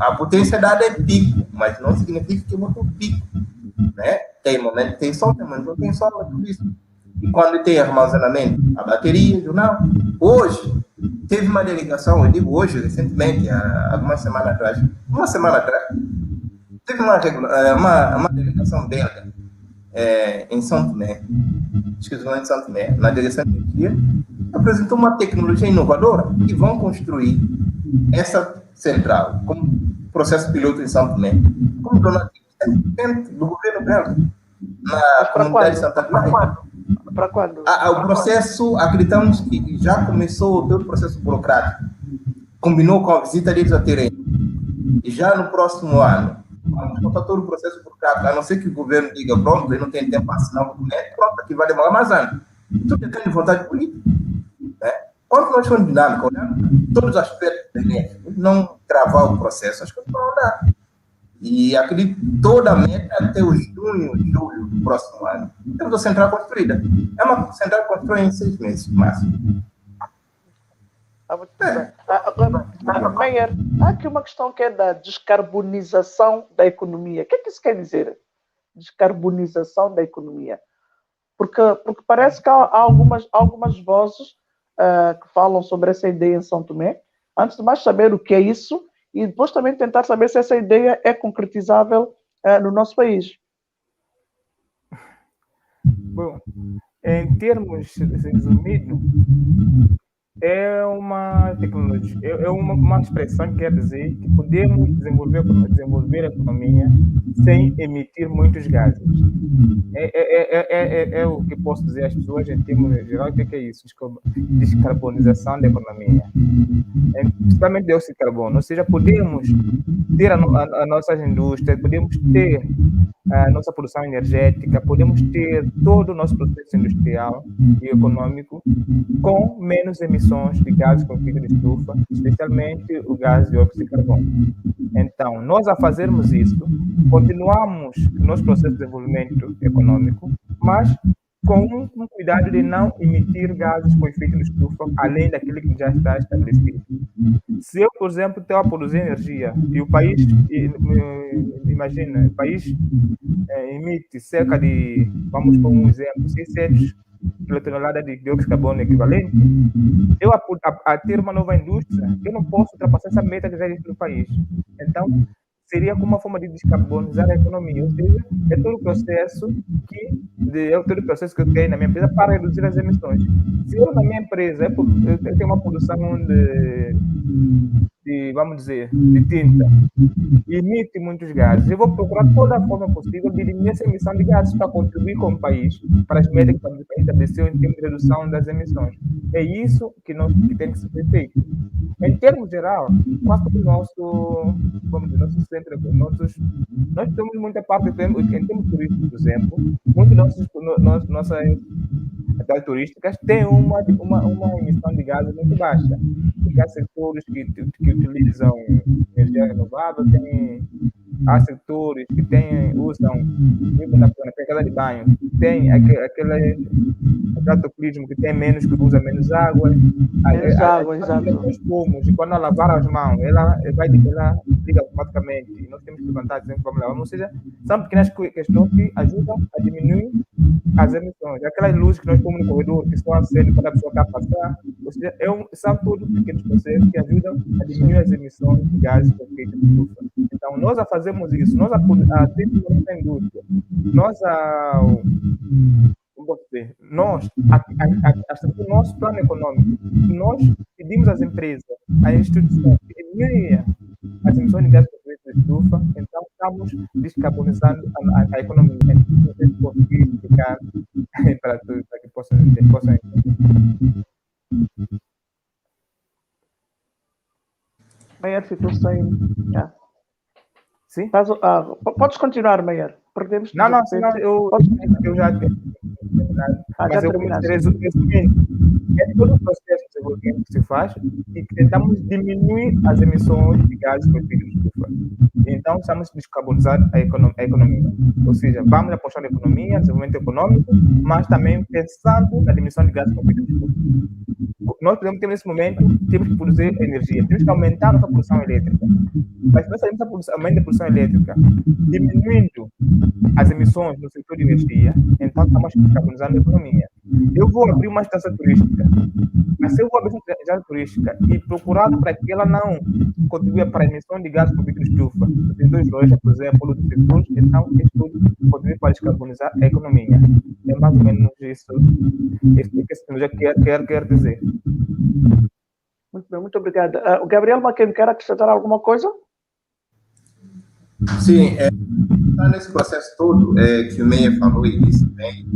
a potência dada é pico, mas não significa que eu vou ter um pico. Né? Tem momento que tem sol, tem momento que não tem sol, é tudo isso. E quando tem armazenamento, a bateria, jornal. Hoje, teve uma delegação, eu digo hoje, recentemente, há uma semana atrás, teve uma delegação belga em São Tomé, em São Tomé, na direção de energia, apresentou uma tecnologia inovadora e vão construir essa central como processo piloto em São Tomé, como donativo 100% do governo belga, na comunidade de Santa Clara. Para quando? O processo, acreditamos que já começou todo o processo burocrático, combinou com a visita deles a terreno, e já no próximo ano, vamos contar todo o processo burocrático, a não ser que o governo diga, pronto, ele não tem tempo para assinar o documento, pronto, aqui vai demorar mais anos. Tudo depende de vontade política. Né? Quando nós formos dinâmicos, olhando todos os aspectos benéficos, não travar o processo, acho que não andar. E acredito toda a meta até o junho, julho do próximo ano. Temos a central construída. É uma central construída em 6 meses, máximo. Meyer, há aqui uma questão que é da descarbonização da economia. O que é que isso quer dizer? Descarbonização da economia. Porque parece que há algumas vozes que falam sobre essa ideia em São Tomé. Antes de mais saber o que é isso, e depois também tentar saber se essa ideia é concretizável no nosso país. Bom, em termos resumidos, é uma tecnologia, é uma expressão que quer dizer que podemos desenvolver a economia sem emitir muitos gases. É o que posso dizer às pessoas em termos gerais, o que é isso? Descarbonização da economia. Principalmente dióxido de carbono, ou seja, podemos ter a nossas indústrias, podemos ter a nossa produção energética, podemos ter todo o nosso processo industrial e econômico com menos emissões de gases com efeito de estufa, especialmente o gás de dióxido de carbono. Então, nós a fazermos isso, continuamos nosso processo de desenvolvimento econômico, mas com um cuidado de não emitir gases com efeito de estufa, além daquilo que já está estabelecido. Se eu, por exemplo, estou a produzir energia e o país, imagina, o país emite cerca de, vamos por um exemplo, 600 toneladas de dióxido de carbono equivalente, eu a ter uma nova indústria, eu não posso ultrapassar essa meta que já existe no país. Então, seria como uma forma de descarbonizar a economia, ou seja, é todo o processo que eu tenho na minha empresa para reduzir as emissões. Se eu na minha empresa eu tenho uma produção de, vamos dizer, de tinta, e emite muitos gases, eu vou procurar toda a forma possível de diminuir essa emissão de gases para contribuir com o país, para as metas que o país estabeleceu em termos de redução das emissões. É isso que tem que ser feito. Em termos geral, quase todo o nosso, vamos dizer, nosso centro, nós temos muita parte, em termos turísticos, por exemplo, muitas nossas atividades turísticas têm uma emissão de gases muito baixa. Porque há setores que utilizam energia renovável, há setores que usam, na casa de banho, tem aquele autoclismo que tem menos, que usa menos água. Menos água, exato. Nós pomos, e quando ela lavar as mãos, ela liga automaticamente, e nós temos que levantar sempre vamos lavar. Ou seja, são pequenas questões que ajudam a diminuir as emissões. Aquelas luzes que nós pomos no corredor, que estão acendendo quando a pessoa está a passar, ou seja, são todos pequenos processos que ajudam a diminuir as emissões de gases de efeito de estufa. Então, nós a fazermos isso, nós a dentro da nossa indústria, nós o nosso plano econômico, nós pedimos às empresas, às instituições que diminuem as emissões de gases de efeito de estufa, então estamos descarbonizando a economia. Não sei se conseguir explicar para que possam entender. Meyer ficou sem. Sim? Podes continuar, Meyer. Perdemos. Não, senão eu já tenho terminado. Mas eu comecei resumindo. É todo o processo de desenvolvimento que se faz e que tentamos diminuir as emissões de gases de efeito de estufa. Então, estamos descarbonizando a economia. Ou seja, vamos apostar na economia, desenvolvimento econômico, mas também pensando na diminuição de gases de efeito de estufa. Nós, por exemplo, nesse momento, temos que produzir energia, temos que aumentar a nossa produção elétrica. Mas nós sabemos aumento da produção elétrica, diminuindo as emissões no setor de energia, então estamos descarbonizando a economia. Eu vou abrir uma estação turística, mas se eu vou abrir uma estação turística e procurar para que ela não contribua para a emissão de gases de efeito de estufa, nos setores florestais, por exemplo, dos setores, então isso tudo contribui para descarbonizar a economia. É mais ou menos isso que a tecnologia quer dizer. Muito bem, muito obrigado. O Gabriel Maquem quer acrescentar alguma coisa? Sim, nesse processo todo que o Meia falou e disse bem,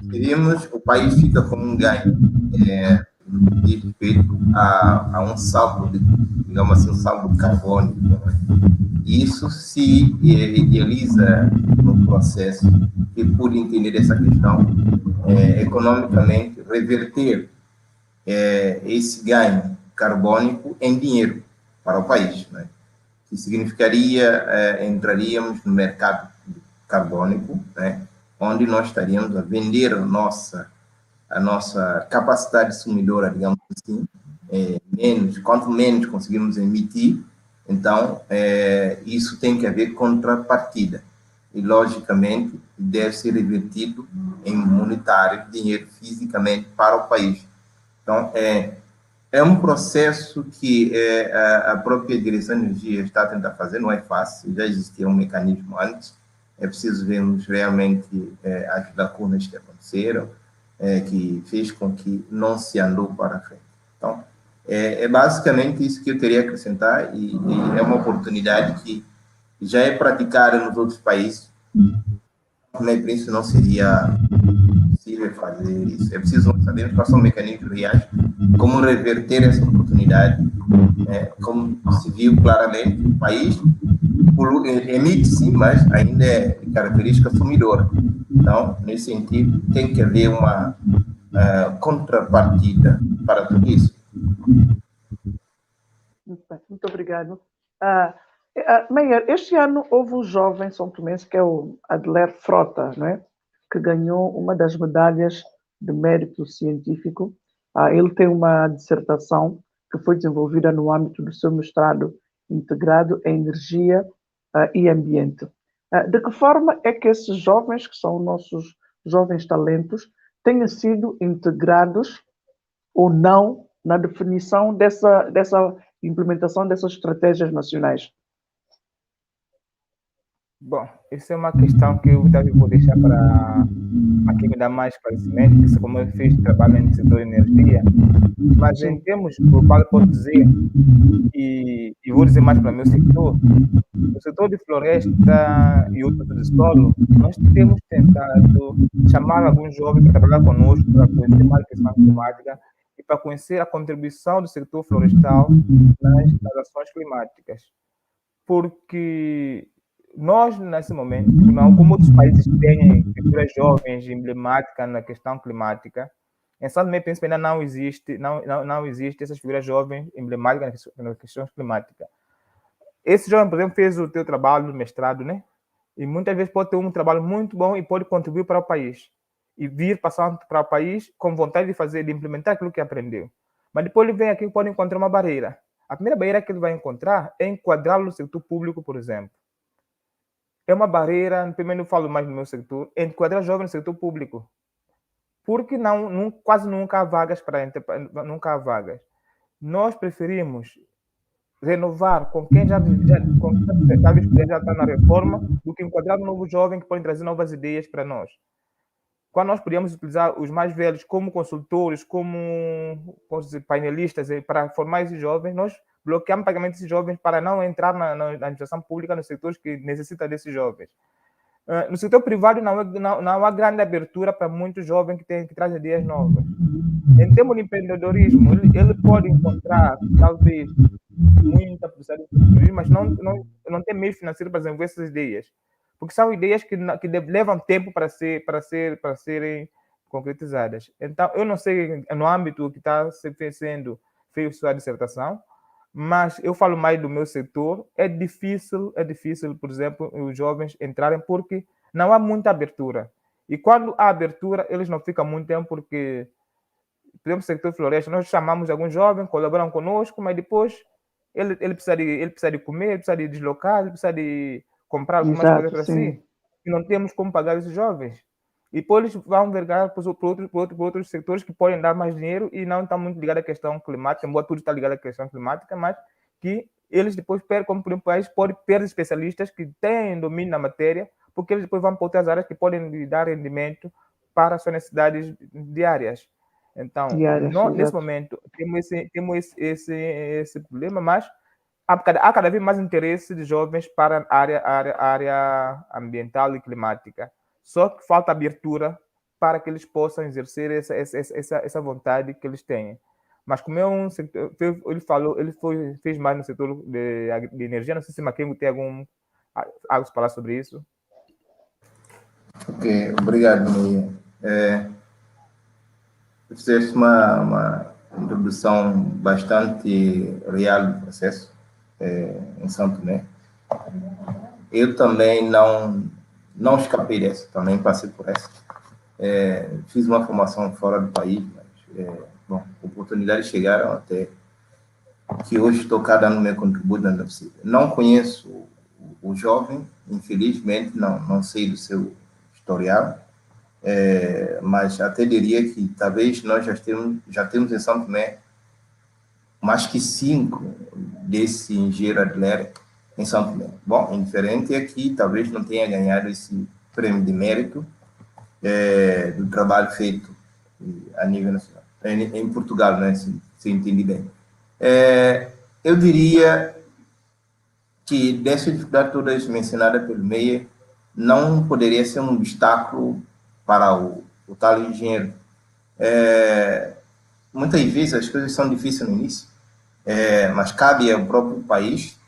queríamos, o país fica com um ganho de respeito a um saldo, digamos assim, um saldo carbônico. Isso se idealiza no processo e, por entender essa questão, economicamente, reverter esse ganho carbônico em dinheiro para o país, né? Que significaria entraríamos no mercado carbônico, né? Onde nós estaríamos a vender a nossa capacidade consumidora, digamos assim, quanto menos conseguimos emitir, então isso tem que haver contrapartida e, logicamente, deve ser revertido em monetário, dinheiro fisicamente para o país. Então, é um processo que a própria Direção de Energia está a tentar fazer, não é fácil, já existia um mecanismo antes, é preciso vermos realmente as lacunas que aconteceram, que fez com que não se andou para frente. Então, é basicamente isso que eu teria a acrescentar e é uma oportunidade que já é praticada nos outros países, mas por isso não seria possível fazer isso. É preciso saber quais são os mecanismos reais, como reverter essa oportunidade. Como se viu claramente, o país emite sim, mas ainda é de característica consumidora. Então, nesse sentido, tem que haver uma contrapartida para tudo isso. Muito obrigado. Meyer, este ano houve um jovem são tomense, que é o Adler Frota, não é? Que ganhou uma das medalhas de mérito científico. Ele tem uma dissertação que foi desenvolvida no âmbito do seu mestrado integrado em energia e ambiente. De que forma é que esses jovens, que são nossos jovens talentos, têm sido integrados ou não na definição dessa implementação dessas estratégias nacionais? Bom, essa é uma questão que eu vou deixar para quem me dá mais conhecimento, que como eu fiz trabalho no setor de energia, mas em termos globais, posso dizer, e vou dizer mais para o meu setor, no setor de floresta e outro de solo, nós temos tentado chamar alguns jovens para trabalhar conosco, para conhecer mais a questão climática e para conhecer a contribuição do setor florestal nas ações climáticas. Porque nós, nesse momento, como outros países têm figuras jovens emblemáticas na questão climática, em São Tomé e Príncipe ainda não existe essas figuras jovens emblemáticas na questão climática. esse jovem, por exemplo, fez o teu trabalho no mestrado, né? E muitas vezes pode ter um trabalho muito bom e pode contribuir para o país. E vir passando para o país com vontade de fazer, de implementar aquilo que aprendeu. Mas depois ele vem aqui e pode encontrar uma barreira. A primeira barreira que ele vai encontrar é enquadrá-lo no setor público, por exemplo. É uma barreira, primeiro eu falo mais no meu setor, enquadrar jovens no setor público. Porque quase nunca há vagas nunca há vagas. Nós preferimos renovar com quem já está na reforma do que enquadrar um novo jovem que pode trazer novas ideias para nós. Quando nós podíamos utilizar os mais velhos como consultores, como painelistas para formar esses jovens, nós bloqueamos pagamento desses jovens para não entrar na administração pública nos setores que necessitam desses jovens. No setor privado não há grande abertura para muitos jovens que trazem ideias novas. Em termos de empreendedorismo, ele pode encontrar, talvez, muita possibilidade de empreendedorismo, mas não tem meio financeiro para desenvolver essas ideias. Porque são ideias que levam tempo para serem concretizadas. Então, eu não sei no âmbito que está sendo feita sua dissertação, mas eu falo mais do meu setor. É difícil, por exemplo, os jovens entrarem porque não há muita abertura. E quando há abertura, eles não ficam muito tempo porque, por exemplo, o setor floresta, nós chamamos alguns jovens, colaboram conosco, mas depois ele precisa de comer, ele precisa de deslocar, ele precisa de comprar algumas coisas para si. E não temos como pagar esses jovens. E depois eles vão vergar por outros setores que podem dar mais dinheiro e não estão muito ligados à questão climática, embora tudo está ligado à questão climática, mas que eles depois como por um país, podem perder especialistas que têm domínio na matéria, porque eles depois vão para outras áreas que podem dar rendimento para as suas necessidades diárias. Então, nesse momento, temos esse problema, mas há cada vez mais interesse de jovens para a área ambiental e climática. Só que falta abertura para que eles possam exercer essa vontade que eles têm. Mas como é um setor, ele fez mais no setor de energia, não sei se Maquembo tem algo para falar sobre isso. Ok, obrigado, Maria. Fizeste uma introdução bastante real do processo em São Tomé. Eu também não escapei dessa, também passei por essa. Fiz uma formação fora do país, mas, oportunidades chegaram até que hoje estou cada ano meu contributo na possível. Não conheço o jovem, infelizmente, não sei do seu historial, mas até diria que talvez nós já temos em São Tomé mais que 5 desse engenheiro Adler em São Tomé. Bom, indiferente é que talvez não tenha ganhado esse prêmio de mérito do trabalho feito a nível nacional. Em Portugal, né, se entendi bem. Eu diria que dessa dificuldade todas mencionada pelo Meia não poderia ser um obstáculo para o tal engenheiro. Muitas vezes as coisas são difíceis no início, mas cabe ao próprio país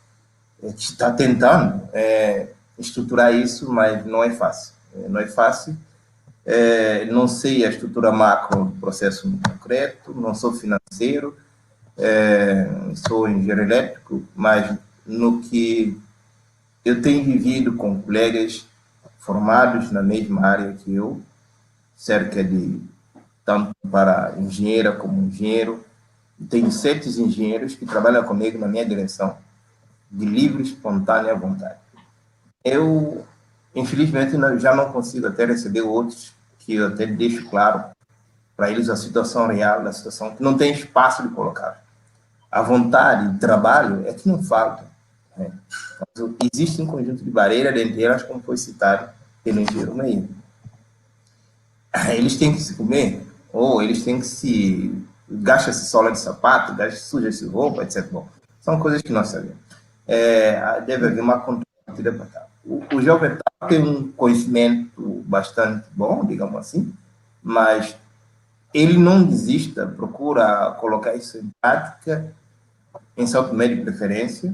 que está tentando estruturar isso, mas não é fácil. Não é fácil. Não sei a estrutura macro do processo concreto, não sou financeiro, sou engenheiro elétrico, mas no que eu tenho vivido com colegas formados na mesma área que eu, cerca de, tanto para engenheira como engenheiro, tenho 7 engenheiros que trabalham comigo na minha direção, de livre, espontânea vontade. Eu, infelizmente, já não consigo até receber outros, que eu até deixo claro para eles a situação real, a situação que não tem espaço de colocar. A vontade de trabalho é que não falta. Mas existe um conjunto de barreiras, dentre elas, como foi citado pelo engenheiro Meia. Eles têm que se comer, ou eles têm que se... Gasta-se sola de sapato, suja-se roupa, etc. Bom, são coisas que nós sabemos. Deve haver uma contrapartida para cá. O jovem tem um conhecimento bastante bom, digamos assim, mas ele não desista, procura colocar isso em prática, em São Tomé de preferência,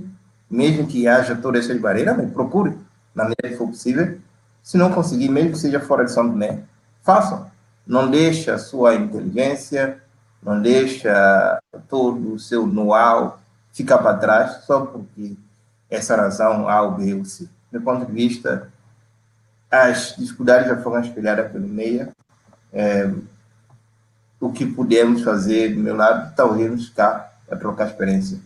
mesmo que haja todas essas barreiras, mas procure, na medida que for possível. Se não conseguir, mesmo que seja fora de São Tomé, façam. Não deixe a sua inteligência, não deixa todo o seu know-how ficar para trás, só porque essa razão A ou B ou C. Do meu ponto de vista, as dificuldades já foram espelhadas pelo meio. O que podemos fazer do meu lado, talvez ficar para trocar experiência.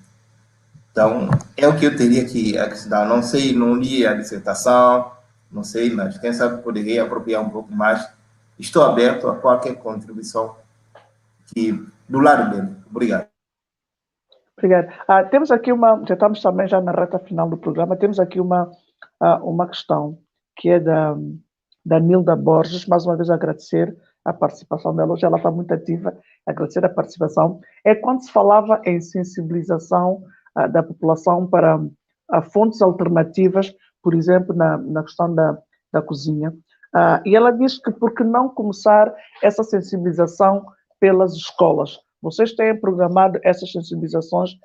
Então, é o que eu teria que acrescentar. Não sei, não li a dissertação, não sei, mas quem sabe poderia apropriar um pouco mais. Estou aberto a qualquer contribuição do lado dele. Obrigado. Obrigado. Temos aqui já estamos também já na reta final do programa, temos aqui uma questão que é da Nilda Borges, mais uma vez agradecer a participação dela, hoje ela está muito ativa, agradecer a participação. É quando se falava em sensibilização da população para fontes alternativas, por exemplo, na questão da cozinha. E ela diz que por que não começar essa sensibilização pelas escolas? Vocês têm programado essas sensibilizações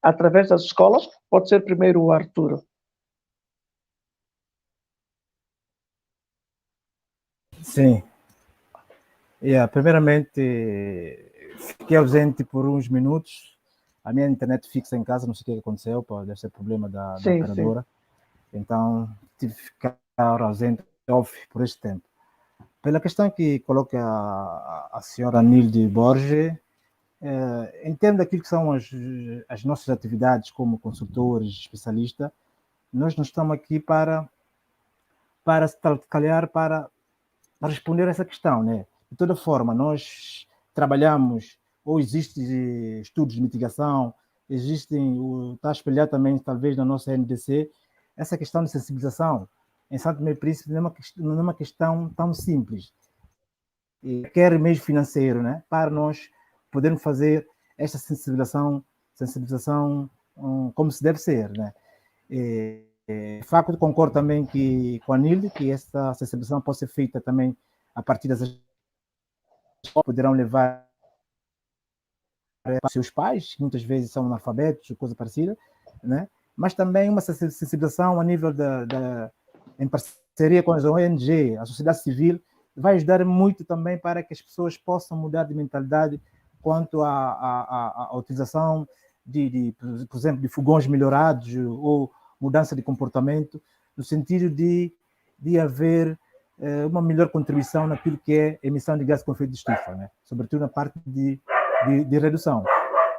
através das escolas? Pode ser primeiro o Arturo. Sim. Primeiramente, fiquei ausente por uns minutos. A minha internet fixa em casa, não sei o que aconteceu, deve ser problema da operadora. Sim. Então, tive que ficar ausente por este tempo. Pela questão que coloca a senhora Nilde Borges, em termos daquilo que são as nossas atividades como consultores, especialistas, nós não estamos aqui para responder a essa questão, né? De toda forma, nós trabalhamos, ou existem estudos de mitigação, está espelhado também, talvez, na nossa NDC, essa questão de sensibilização. Em Santo Tomé e Príncipe não é uma questão tão simples. Quer mesmo financeiro, né? Para nós podermos fazer esta sensibilização como se deve ser, né? De facto, concordo também com a Nilde que essa sensibilização pode ser feita também a partir das escolas, poderão levar para seus pais, que muitas vezes são analfabetos, coisa parecida, né? Mas também uma sensibilização a nível em parceria com as ONG, a sociedade civil, vai ajudar muito também para que as pessoas possam mudar de mentalidade quanto à utilização por exemplo, de fogões melhorados ou mudança de comportamento, no sentido de haver uma melhor contribuição naquilo que é emissão de gases com efeito de estufa, né? Sobretudo na parte de redução.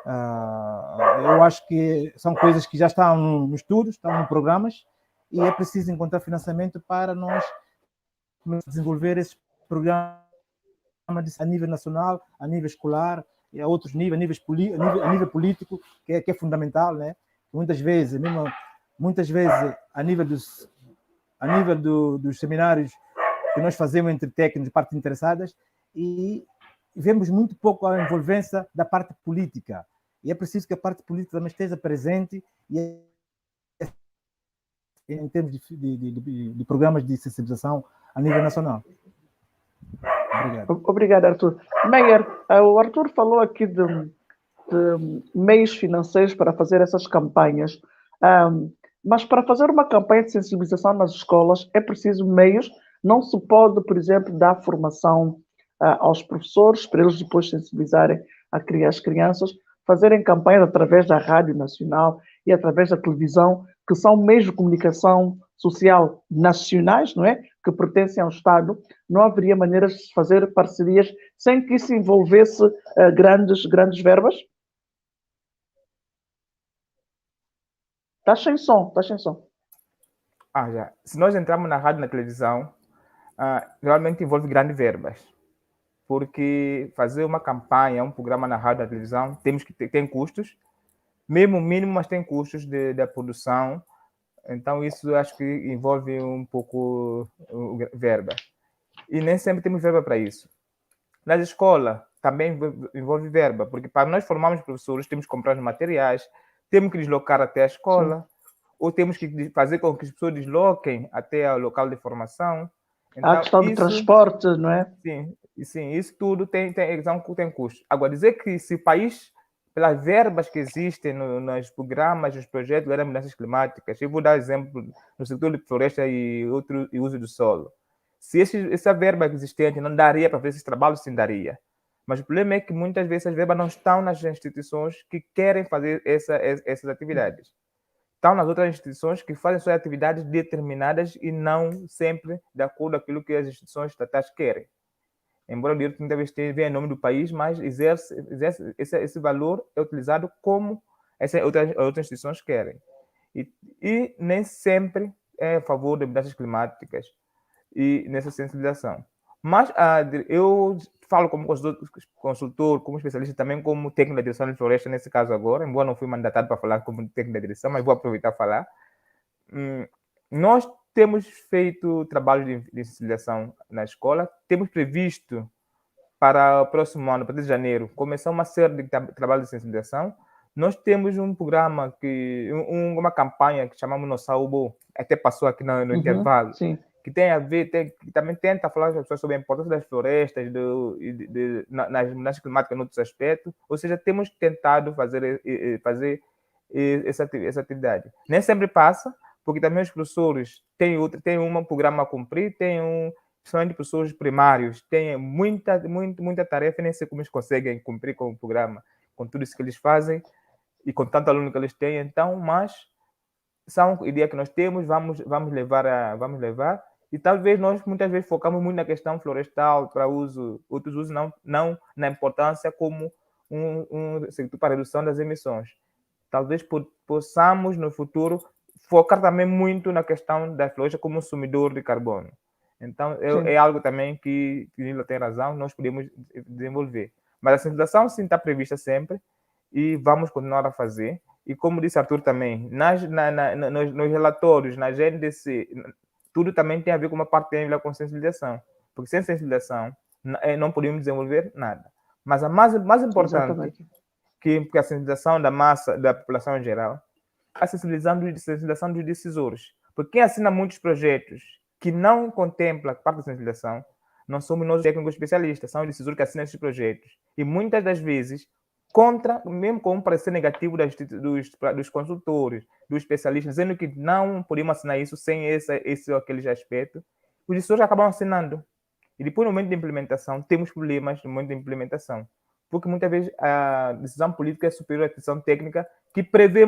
Eu acho que são coisas que já estão no estudo, estão em programas, e é preciso encontrar financiamento para nós desenvolver esses programas a nível nacional, a nível escolar, e a outros níveis, a nível político, que é fundamental, né? Muitas vezes a nível dos seminários que nós fazemos entre técnicos e partes interessadas, e vemos muito pouco a envolvência da parte política. E é preciso que a parte política também esteja presente em termos de programas de sensibilização a nível nacional. Obrigado. Obrigado, Arthur. Meyer, o Arthur falou aqui de meios financeiros para fazer essas campanhas. Mas para fazer uma campanha de sensibilização nas escolas é preciso meios. Não se pode, por exemplo, dar formação aos professores para eles depois sensibilizarem as crianças, fazerem campanhas através da Rádio Nacional e através da televisão, que são meios de comunicação social nacionais, não é? Que pertencem ao Estado. Não haveria maneiras de fazer parcerias sem que isso envolvesse grandes verbas? Está sem som. Já. Se nós entrarmos na rádio e na televisão, realmente envolve grandes verbas. Porque fazer uma campanha, um programa na rádio e na televisão, tem custos, mesmo mínimo, mas tem custos da produção. Então, isso acho que envolve um pouco verba. E nem sempre temos verba para isso. Nas escolas, também envolve verba, porque para nós formarmos professores, temos que comprar os materiais, temos que deslocar até a escola, ou temos que fazer com que as pessoas desloquem até o local de formação. Então, a questão do transporte, não é? Sim, isso tudo tem custo. Agora, dizer que se o país, pelas verbas que existem nos programas, nos projetos de mudanças climáticas, eu vou dar exemplo no setor de floresta e uso do solo. Se essa verba existente não daria para fazer esses trabalhos, sim daria. Mas o problema é que muitas vezes as verbas não estão nas instituições que querem fazer essas atividades. estão nas outras instituições que fazem suas atividades determinadas e não sempre de acordo com aquilo que as instituições estatais querem. Embora o direito muitas vezes venha em nome do país, mas esse valor é utilizado como essas outras instituições querem. E nem sempre é a favor de mudanças climáticas e nessa sensibilização. Mas eu falo como consultor, como especialista, também como técnico da direção de floresta, nesse caso agora, embora não fui mandatado para falar como técnico da direção, mas vou aproveitar para falar. Nós temos feito trabalho de sensibilização na escola, temos previsto para o próximo ano, a partir de janeiro, começar uma série de trabalhos de sensibilização. Nós temos um programa, uma campanha que chamamos No Saubo, até passou aqui no intervalo, sim. Que tem a ver, que também tenta falar com as pessoas sobre a importância das florestas, nas mudanças climáticas em outros aspectos. Ou seja, temos tentado fazer essa atividade. Nem sempre passa, porque também os professores têm um programa a cumprir, principalmente professores primários, têm muita tarefa, nem sei como eles conseguem cumprir com o programa, com tudo isso que eles fazem e com tanto aluno que eles têm. Então, mas são ideias que nós temos, vamos levar. E talvez nós muitas vezes focamos muito na questão florestal para outros usos, não na importância como um sector para a redução das emissões. Talvez possamos no futuro focar também muito na questão da floresta como consumidor de carbono. Então, é algo também que Nilo tem razão, nós podemos desenvolver. Mas a sensibilização sim está prevista sempre e vamos continuar a fazer. E como disse Arthur também, nos relatórios, na GNDC, tudo também tem a ver com uma parte que tem a ver com sensibilização. Porque sem sensibilização não podemos desenvolver nada. Mas a mais importante que a sensibilização da massa, da população em geral, a sensibilização dos decisores. Porque quem assina muitos projetos que não contempla a parte da sensibilização, não somos nós técnicos especialistas, são os decisores que assinam esses projetos. E muitas das vezes, mesmo com um parecer negativo dos consultores, dos especialistas, dizendo que não podemos assinar isso sem esse ou aquele aspecto, os decisores acabam assinando. E depois, no momento de implementação, temos problemas no momento de implementação. Porque muitas vezes a decisão política é superior à decisão técnica, que prevê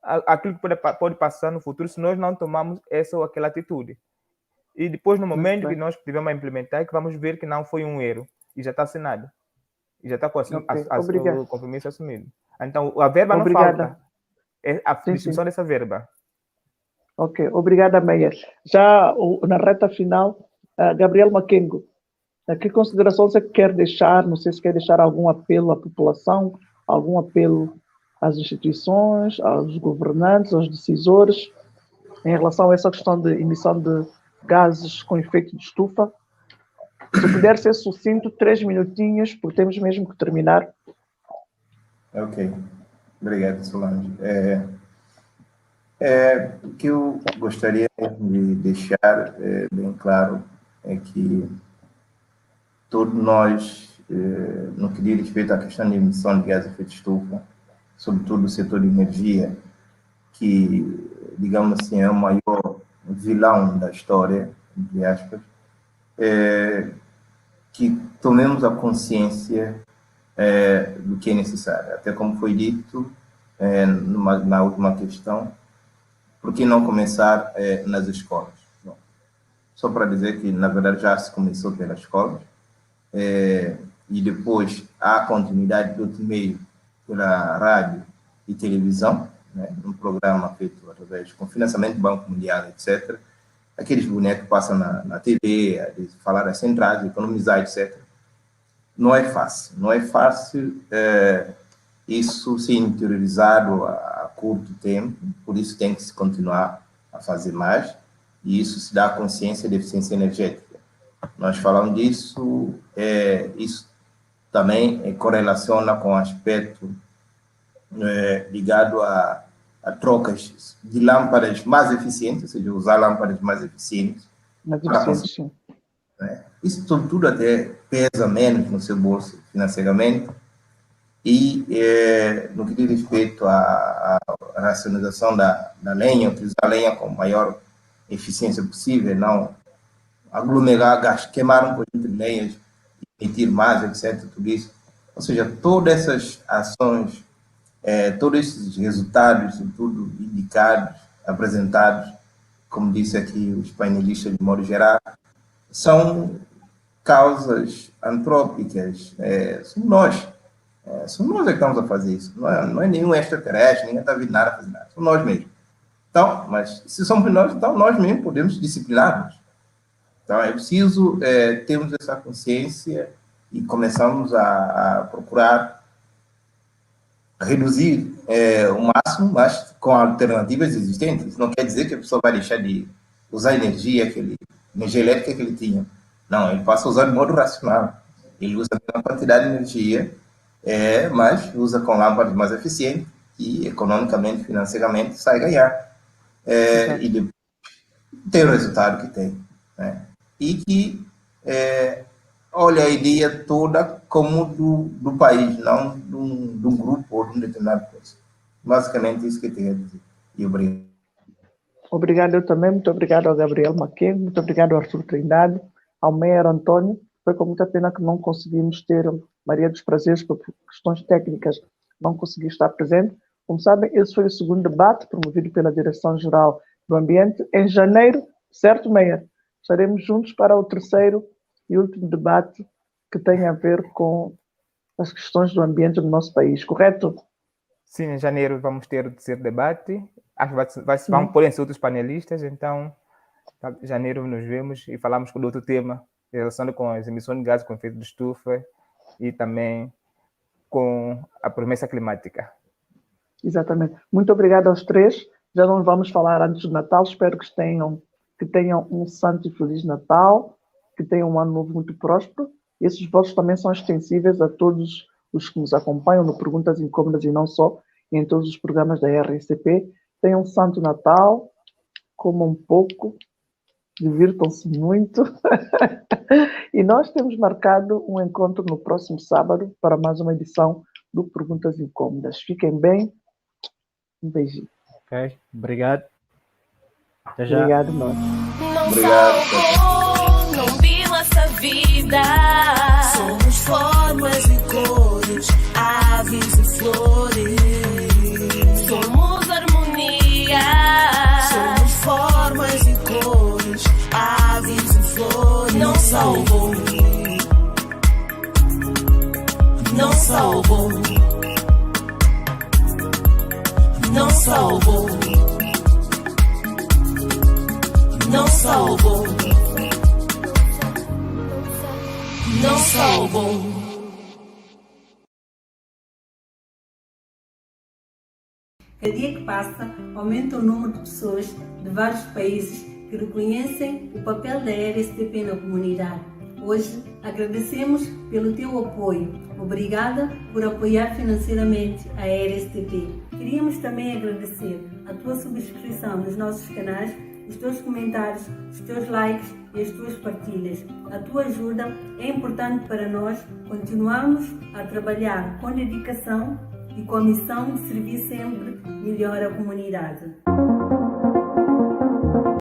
aquilo que pode passar no futuro se nós não tomarmos essa ou aquela atitude. E depois, no momento que nós tivemos a implementar, é que vamos ver que não foi um erro e já está assinado. E já está com o compromisso assumido. Então, a verba não falta. É a distribuição dessa verba. Ok, obrigada, Meyer. Já na reta final, Gabriel Maquengo, que consideração você quer deixar? Não sei se quer deixar algum apelo à população, algum apelo às instituições, aos governantes, aos decisores, em relação a essa questão de emissão de gases com efeito de estufa. Se puder ser sucinto, 3 minutinhos, porque temos mesmo que terminar. Ok. Obrigado, Solange. O que eu gostaria de deixar bem claro é que todos nós, no que diz respeito à questão de emissão de gases de efeito de estufa, sobretudo o setor de energia, que, digamos assim, é o maior vilão da história, entre aspas, que tomemos a consciência do que é necessário. Até como foi dito na última questão, por que não começar nas escolas? Bom, só para dizer que, na verdade, já se começou pelas escolas, e depois há continuidade de outro meio pela rádio e televisão, né, um programa feito através com financiamento do Banco Mundial, etc. Aqueles bonecos passam na TV, a falar as centrais, economizar, etc. Não é fácil. Não é fácil isso ser interiorizado a curto tempo, por isso tem que se continuar a fazer mais, e isso se dá a consciência de eficiência energética. Nós falamos disso, isso também correlaciona com o aspecto ligado a trocas de lâmpadas mais eficientes, ou seja, usar lâmpadas mais eficientes. Sim. Isso tudo até pesa menos no seu bolso financeiramente. E no que diz respeito à racionalização da lenha, utilizar a lenha com a maior eficiência possível, não aglomerar gás, queimar um conjunto de lenhas, emitir mais, etc., tudo isso. Ou seja, todas essas ações todos esses resultados, tudo indicados, apresentados, como disse aqui os painelistas de modo geral, são causas antrópicas, somos nós. Somos nós que estamos a fazer isso. Não é nenhum extraterrestre, ninguém está vindo nada a fazer nada. Somos nós mesmos. Então, mas se somos nós, então nós mesmos podemos disciplinar-nos. Então, é preciso termos essa consciência e começarmos a procurar reduzir o máximo, mas com alternativas existentes. Isso não quer dizer que a pessoa vai deixar de usar a energia elétrica que ele tinha. Não, ele passa a usar de modo racional. Ele usa uma quantidade de energia, mas usa com lâmpadas mais eficientes e economicamente, financeiramente, sai a ganhar. E depois tem o resultado que tem. Né? E que olha a ideia toda como do país, não de um grupo ou de um determinado coisa. Basicamente isso que eu tenho a dizer. E obrigado. Obrigado eu também, muito obrigado ao Gabriel Maquin, muito obrigado ao Arthur Trindade, ao Meyer Antônio. Foi com muita pena que não conseguimos ter Maria dos Prazeres, por questões técnicas, não consegui estar presente. Como sabem, esse foi o segundo debate promovido pela Direção-Geral do Ambiente. Em janeiro, certo, Meyer? Estaremos juntos para o terceiro e último debate que tem a ver com as questões do ambiente no nosso país, correto? Sim, em janeiro vamos ter o terceiro debate. Acho que vão pôr-se outros panelistas, então em janeiro nos vemos e falamos do outro tema, relacionado com as emissões de gases com efeito de estufa e também com a promessa climática. Exatamente. Muito obrigada aos três. Já não vamos falar antes do Natal. Espero que tenham um santo e feliz Natal, que tenham um ano novo muito próspero. Esses votos também são extensíveis a todos os que nos acompanham no Perguntas Incômodas e não só, e em todos os programas da RSCP. Tenham um santo Natal, comam um pouco, divirtam-se muito. E nós temos marcado um encontro no próximo sábado para mais uma edição do Perguntas Incômodas. Fiquem bem. Um beijinho. Ok, obrigado. Até já. Obrigado, nós. Não Obrigado. salvou, não viu essa vida. Somos formas e cores, aves e flores. Somos harmonia. Somos formas e cores, aves e flores. Não salvou, não salvou, não salvou. Não salvou, não salvou. Cada dia que passa, aumenta o número de pessoas de vários países que reconhecem o papel da RSTP na comunidade. Hoje, agradecemos pelo teu apoio. Obrigada por apoiar financeiramente a RSTP. Queríamos também agradecer a tua subscrição nos nossos canais, os teus comentários, os teus likes e as tuas partilhas. A tua ajuda é importante para nós continuarmos a trabalhar com dedicação e com a missão de servir sempre melhor à comunidade.